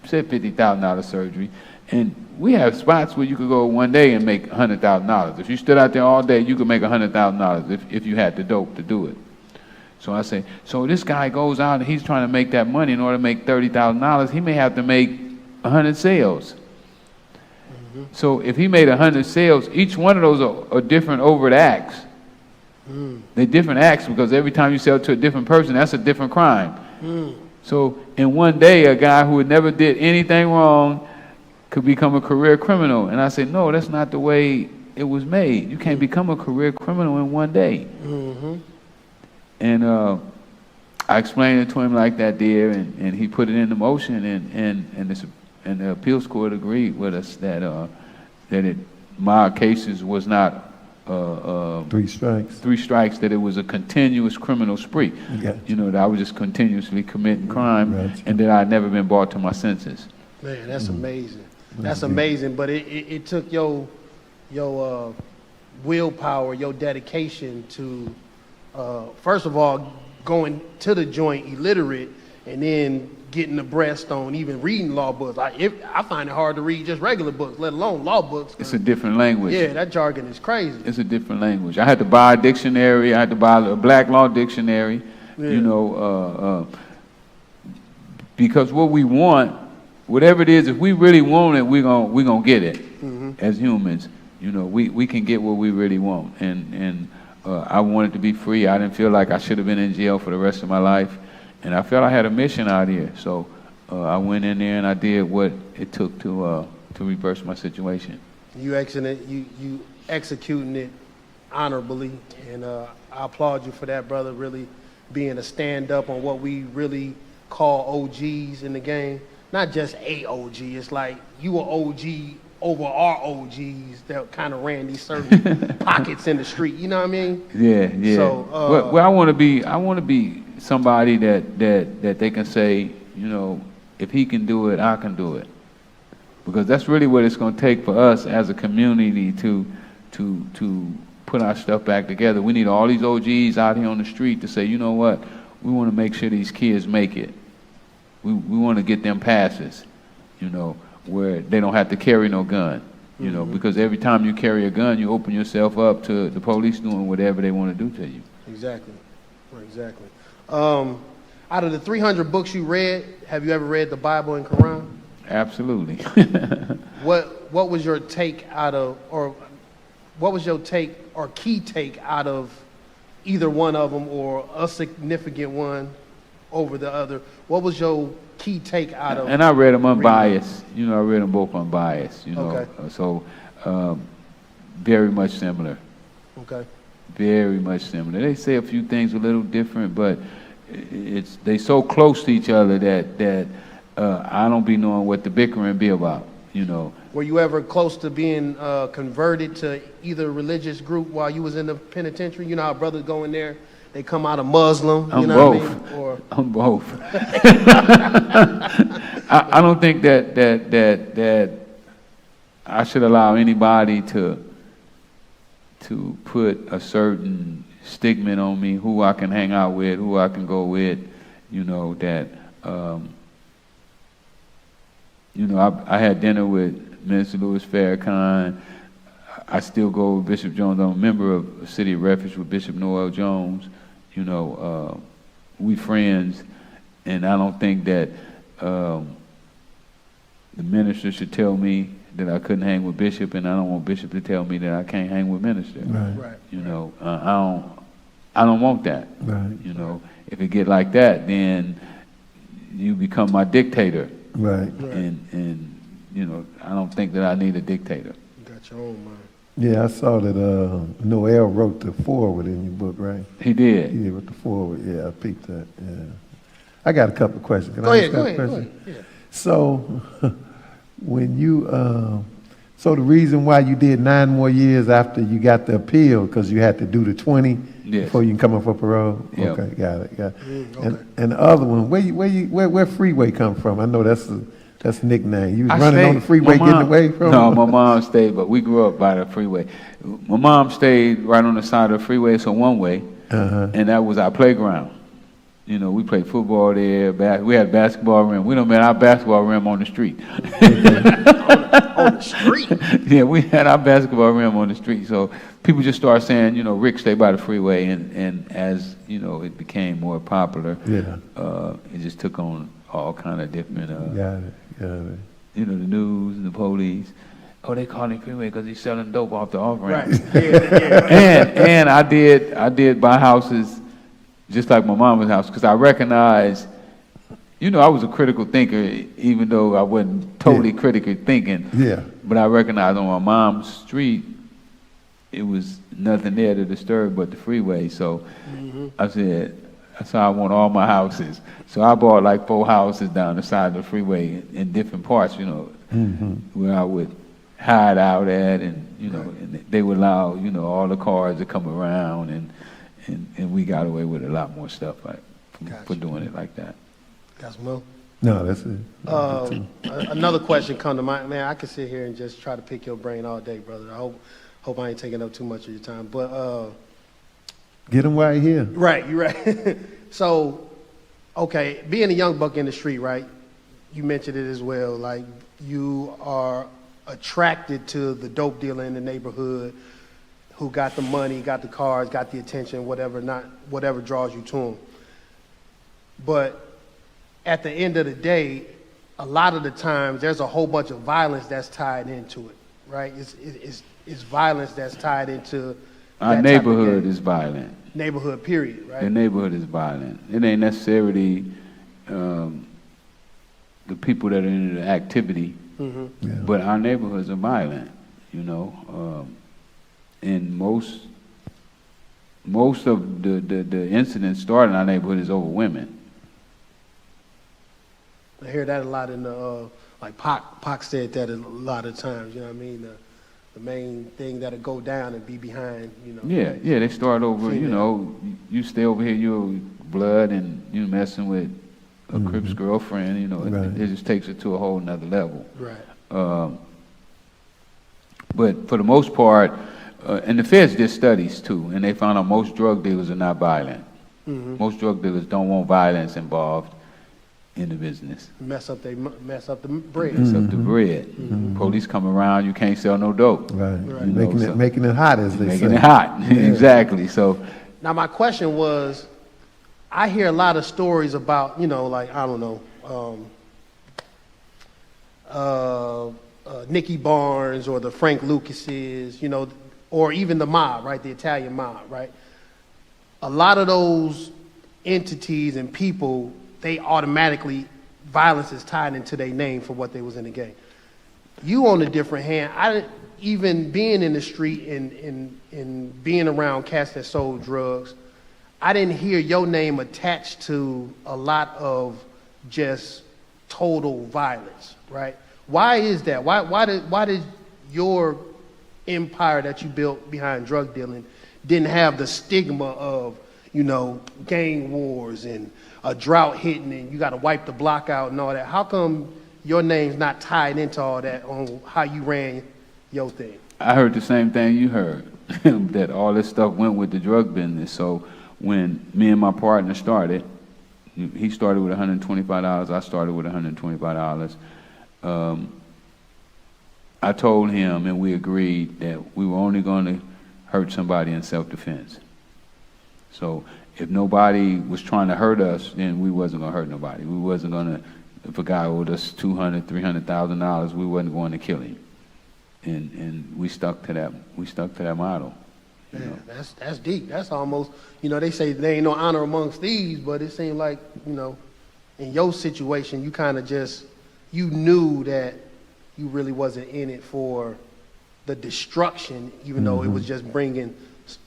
Said $50,000 surgery, and we have spots where you could go one day and make $100,000. If you stood out there all day, you could make $100,000 if you had the dope to do it. So I say, so this guy goes out and he's trying to make that money. In order to make $30,000, he may have to make 100 sales. Mm-hmm. So if he made 100 sales, each one of those are different overt acts. They're different acts because every time you sell to a different person, that's a different crime. So in one day, a guy who had never did anything wrong could become a career criminal. And I said, no, that's not the way it was made. You can't become a career criminal in one day. And I explained it to him like that there, and he put it into motion, and the appeals court agreed with us that my cases was not 3 strikes. 3 strikes, that it was a continuous criminal spree. Gotcha. You know, that I was just continuously committing crime, Gotcha. and that I'd never been brought to my senses. Man, that's amazing. That's amazing. But it took your willpower, your dedication to, first of all, going to the joint illiterate, and then getting abreast on even reading law books. I find it hard to read just regular books, let alone law books. It's a different language. Yeah, that jargon is crazy. It's a different language. I had to buy a dictionary. I had to buy a black law dictionary. Yeah. You know, because what we want, whatever it is, if we really want it, we're gonna get it. As humans. You know, we can get what we really want. And I wanted to be free. I didn't feel like I should have been in jail for the rest of my life. And I felt I had a mission out here. So I went in there and I did what it took to reverse my situation. You executing it honorably, and I applaud you for that, brother, really being a stand-up on what we really call OGs in the game. Not just a OG, it's like you were OG over our OGs that kind of ran these certain pockets in the street. You know what I mean? Yeah. So, well, I want to be somebody that they can say, you know, if he can do it, I can do it. Because that's really what it's going to take for us as a community to put our stuff back together. We need all these OGs out here on the street to say, you know what, we want to make sure these kids make it. We want to get them passes, you know, where they don't have to carry no gun, you know, because every time you carry a gun, you open yourself up to the police doing whatever they want to do to you. Exactly. Out of the 300 books you read, have you ever read the Bible and Quran? Absolutely. What was your take out of, or what was your take or key take out of either one of them, or a significant one over the other? What was your key take out of? And I read them unbiased. You know, I read them both unbiased. You know, Okay. So very much similar. Okay. Very much similar. They say a few things a little different, but they so close to each other that I don't be knowing what the bickering be about. You know. Were you ever close to being converted to either religious group while you was in the penitentiary? You know how brothers go in there, they come out a Muslim. I'm you know both. what I mean? Or I'm both. I don't think that I should allow anybody to put a certain stigma on me, who I can hang out with, who I can go with. You know that. You know, I had dinner with Minister Louis Farrakhan. I still go with Bishop Jones. I'm a member of City of Refuge with Bishop Noel Jones. You know, we friends, and I don't think that the minister should tell me that I couldn't hang with Bishop, and I don't want Bishop to tell me that I can't hang with minister. Right. You know, I don't want that. Right. You know, if it get like that, then you become my dictator. Right. And you know, I don't think that I need a dictator. you got your own mind. Yeah, I saw that Noel wrote the foreword in your book, right? He did. He wrote the foreword. Yeah, I peeped that. Yeah. I got a couple of questions. Can Go I ahead, ask go a ahead, go question? ahead. Yeah. So, when you, so the reason why you did 9 more years after you got the appeal, because you had to do the 20 Yes. before you can come up for parole? Yep. Okay, got it. Okay. And the other one, where Freeway come from? I know that's That's a nickname. You was I running on the stayed- freeway my getting mom- away from No, them? my mom stayed, but we grew up by the freeway. My mom stayed right on the side of the freeway, so one way, and that was our playground. You know, we played football there. We had basketball rim. We don't met our basketball rim on the street. On the street. Yeah, we had our basketball rim on the street. So people just started saying, you know, Rick, stay by the freeway. And as, you know, it became more popular, it just took on all kind of different, Got it. you know, the news and the police. Oh, they call him freeway because he's selling dope off the off-ramp. Right. Yeah. And I did buy houses just like my mama's house because I recognized, you know, I was a critical thinker even though I wasn't totally critical thinking. Yeah. But I recognized on my mom's street, it was nothing there to disturb but the freeway. So I said, that's how I want all my houses. So I bought like 4 houses down the side of the freeway in different parts, you know, where I would hide out at, and you know, and they would allow, you know, all the cars to come around, and we got away with a lot more stuff for doing it like that. That's Mo. No, that's it. Another question come to mind. Man, I could sit here and just try to pick your brain all day, brother. I hope I ain't taking up too much of your time. But Get them right here. right, you're right. So, okay, being a young buck in the street, right? You mentioned it as well. Like, you are attracted to the dope dealer in the neighborhood who got the money, got the cars, got the attention, whatever draws you to him. But at the end of the day, a lot of the times there's a whole bunch of violence that's tied into it, right? It's violence that's tied into Our that type of neighborhood game. is violent. Neighborhood, period, right? The neighborhood is violent. It ain't necessarily the people that are in the activity, but our neighborhoods are violent, you know. And most of the incidents starting in our neighborhood is over women. I hear that a lot in the, like Pac said that a lot of times, you know what I mean? The main thing that'll go down and be behind, you know. Yeah, they start over, you know, you stay over here, you're blood, and you messing with a Crip's girlfriend, you know, it just takes it to a whole nother level. Right. But for the most part, and the feds did studies too, and they found out most drug dealers are not violent. Most drug dealers don't want violence involved in the business. Mess up the bread. Mess up the bread. Police come around, you can't sell no dope. Right. Right. Making it hot, as they say. Making it hot, exactly. So Now, my question was, I hear a lot of stories about, you know, like, I don't know, Nicky Barnes or the Frank Lucases, you know, or even the mob, right, the Italian mob, right? A lot of those entities and people, they automatically, violence is tied into their name for what they was in the game. You on a different hand, I didn't, even being in the street and being around cats that sold drugs, I didn't hear your name attached to a lot of just total violence, right? Why is that? Why did your empire that you built behind drug dealing didn't have the stigma of, you know, gang wars and a drought hitting and you got to wipe the block out and all that? How come your name's not tied into all that on how you ran your thing? I heard the same thing you heard, that all this stuff went with the drug business. So when me and my partner started, he started with $125, I started with $125. I told him, and we agreed, that we were only going to hurt somebody in self-defense. So if nobody was trying to hurt us, then we wasn't going to hurt nobody. We wasn't going to, if a guy owed us $200,000, $300,000, we wasn't going to kill him. And we stuck to that. We stuck to that model. You know? That's deep. That's almost, you know, they say there ain't no honor amongst thieves, but it seemed like, you know, in your situation, you kind of just, you knew that you really wasn't in it for the destruction, even though it was just bringing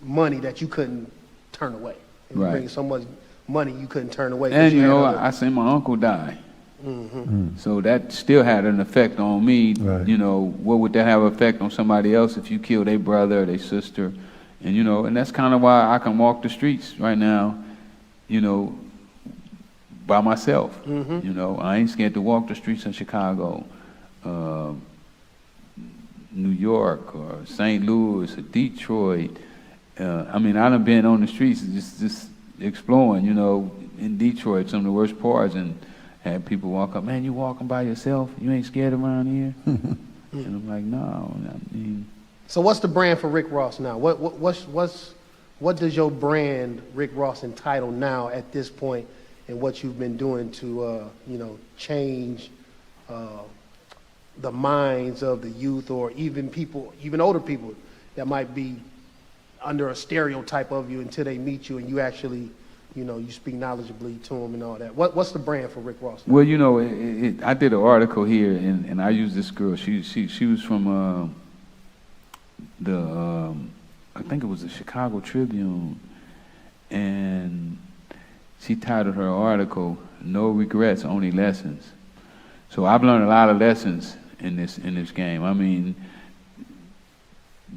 money that you couldn't turn away. It was bringing so much money you couldn't turn away. And you know, I seen my uncle die. So that still had an effect on me. Right. You know, what would that have an effect on somebody else if you killed their brother or their sister? And you know, and that's kind of why I can walk the streets right now, you know, by myself. You know, I ain't scared to walk the streets of Chicago, New York, or St. Louis, or Detroit. I mean, I done been on the streets just exploring, you know, in Detroit, some of the worst parts, and had people walk up, man, you walking by yourself? You ain't scared around here? And I'm like, no, I mean. So what's the brand for Rick Ross now? What does your brand, Rick Ross, entitle now at this point, and what you've been doing to, you know, change the minds of the youth, or even people, even older people that might be under a stereotype of you until they meet you and you actually, you know, you speak knowledgeably to them and all that. What's the brand for Rick Ross now? Well, you know, I did an article here, and I used this girl. She was from I think it was the Chicago Tribune, and she titled her article, "No Regrets, Only Lessons." So I've learned a lot of lessons in this game. I mean,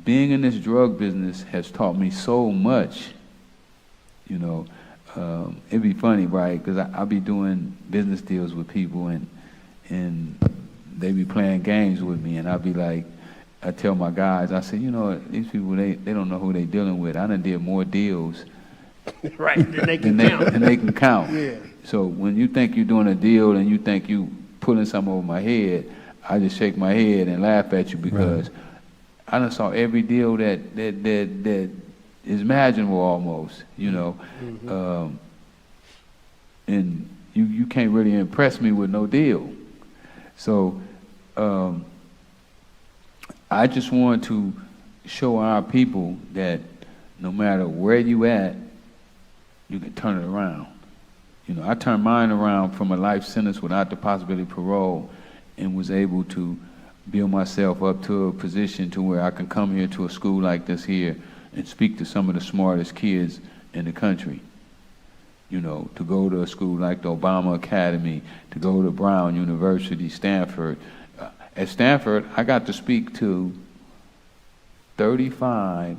being in this drug business has taught me so much, you know. It'd be funny, right? Because I'll be doing business deals with people, and they be playing games with me, and I'll be like, I tell my guys, I say, you know, these people, they don't know who they dealing with. I done did more deals Right, then they can count. than they can count. Yeah. So when you think you're doing a deal and you think you pulling something over my head, I just shake my head and laugh at you, because I done saw every deal that is imaginable almost, you know. And you can't really impress me with no deal. So I just want to show our people that no matter where you at, you can turn it around. You know, I turned mine around from a life sentence without the possibility of parole, and was able to build myself up to a position to where I can come here to a school like this here and speak to some of the smartest kids in the country. You know, to go to a school like the Obama Academy, to go to Brown University, Stanford. At Stanford, I got to speak to 35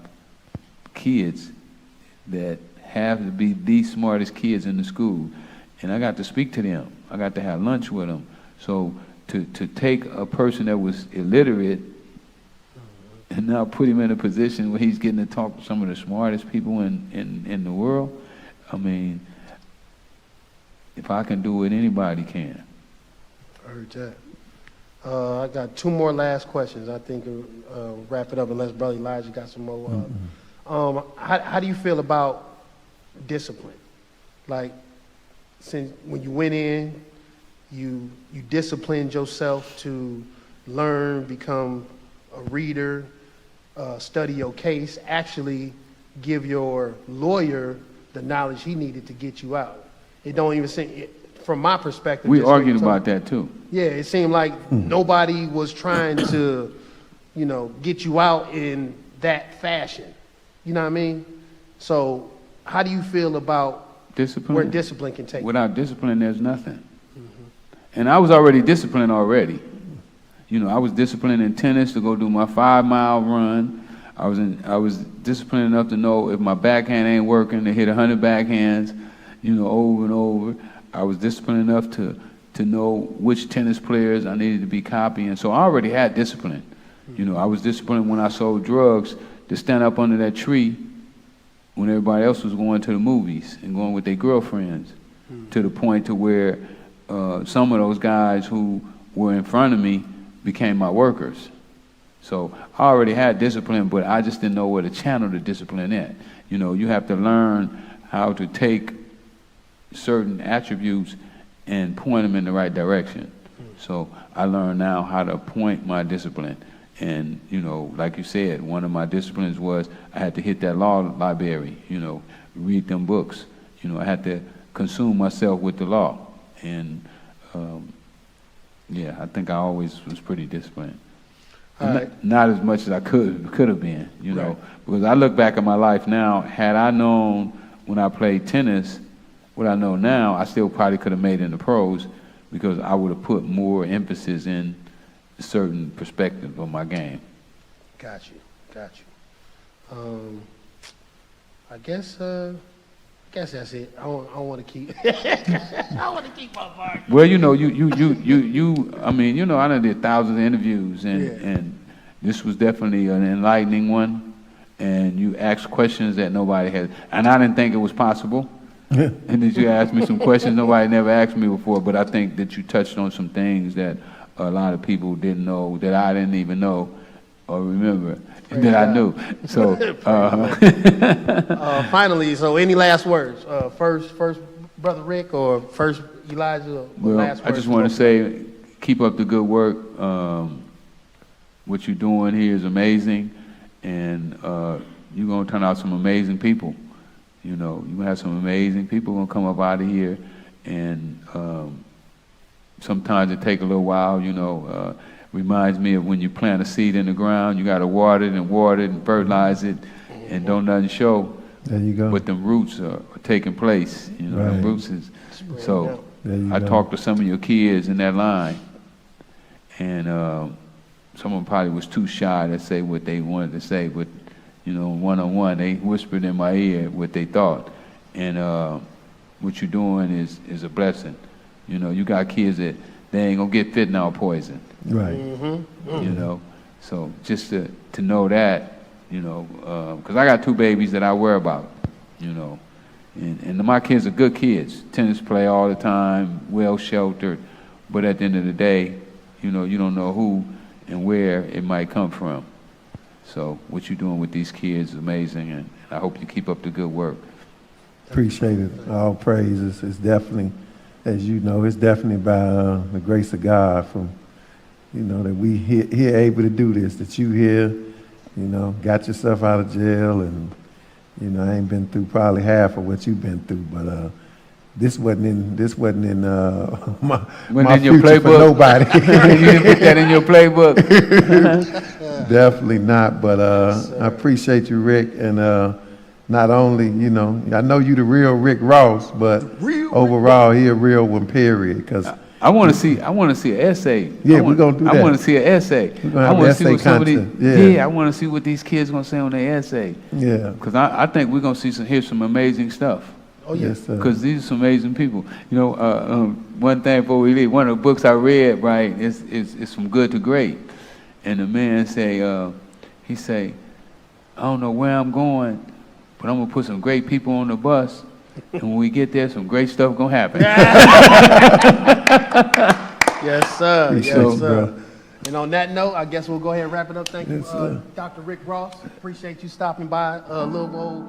kids that have to be the smartest kids in the school. And I got to speak to them. I got to have lunch with them. So to take a person that was illiterate and now put him in a position where he's getting to talk to some of the smartest people in the world, I mean, if I can do it, anybody can. I heard that. I got two more last questions. I think wrap it up, unless Brother Elijah got some more. How do you feel about discipline? Like, since when you went in, you disciplined yourself to learn, become a reader, study your case, actually give your lawyer the knowledge he needed to get you out. It don't even seem, from my perspective. We argued about that too. Yeah, it seemed like nobody was trying to, you know, get you out in that fashion. You know what I mean? So how do you feel about Discipline? where discipline can take you? Without discipline, there's nothing. And I was already disciplined already. You know, I was disciplined in tennis to go do my 5-mile run. I was disciplined enough to know if my backhand ain't working, to hit 100 backhands, you know, over and over. I was disciplined enough to know which tennis players I needed to be copying. So I already had discipline. You know, I was disciplined when I sold drugs to stand up under that tree when everybody else was going to the movies and going with their girlfriends, to the point to where some of those guys who were in front of me became my workers. So I already had discipline, but I just didn't know where to channel the discipline at. You know, you have to learn how to take certain attributes and point them in the right direction. So I learned now how to point my discipline. And, you know, like you said, one of my disciplines was I had to hit that law library, you know, read them books. You know, I had to consume myself with the law. And, yeah, I think I always was pretty disciplined. Not as much as I could have been, you know, because I look back at my life now, had I known when I played tennis what I know now, I still probably could have made it in the pros, because I would have put more emphasis in certain perspective of my game. Got you. I guess guess that's it. I don't want to keep. I want to keep my part. Well, you know, I mean, you know, I done did thousands of interviews, and this was definitely an enlightening one, and you asked questions that nobody had, and I didn't think it was possible. And that you asked me some questions nobody never asked me before, but I think that you touched on some things that a lot of people didn't know, that I didn't even know or remember, and that I knew. So, finally, so any last words? First, Brother Rick, or first Elijah? Well, last I just words? want to say, keep up the good work. What you're doing here is amazing, and you're going to turn out some amazing people. You know, you're going to have some amazing people going to come up out of here, and sometimes it take a little while, you know. Reminds me of when you plant a seed in the ground, you got to water it and fertilize it, and don't nothing show. There you go. But the roots are taking place, you know. Right. The roots is, so I go. talked to some of your kids in that line, and some of them probably was too shy to say what they wanted to say, but you know, one-on-one, they whispered in my ear what they thought. And what you're doing is a blessing. You know, you got kids that they ain't gonna get fentanyl poison. Right. You know, so just to know that, you know, because I got 2 babies that I worry about, you know. And my kids are good kids. Tennis play all the time, well sheltered. But at the end of the day, you know, you don't know who and where it might come from. So what you're doing with these kids is amazing, and I hope you keep up the good work. Appreciate it. All praises. It's definitely, as you know, it's definitely by the grace of God from, you know, that we here able to do this, that you here, you know, got yourself out of jail, and, you know, I ain't been through probably half of what you've been through, but this wasn't in my In your future for playbook? nobody. You didn't put that in your playbook. Definitely not, but I appreciate you, Rick, and not only, you know, I know you the real Rick Ross, but overall, he a real one, period, because I want to see an essay. Yeah, we're gonna do that. I want to see an essay. We're gonna I have want to see essay what some of these. content. Yeah. I want to see what these kids gonna say on their essay. Yeah. Because I think we're gonna hear some amazing stuff. Oh yeah. Yes, sir. Because these are some amazing people. You know, one thing before we leave, one of the books I read, right, is From Good to Great, and the man say, he say, I don't know where I'm going, but I'm gonna put some great people on the bus, and when we get there, some great stuff gonna happen. Yes, sir. Appreciate Yes, you, sir. bro. And on that note, I guess we'll go ahead and wrap it up. Thank you, Yes, sir. Dr. Rick Ross. Appreciate you stopping by Louisville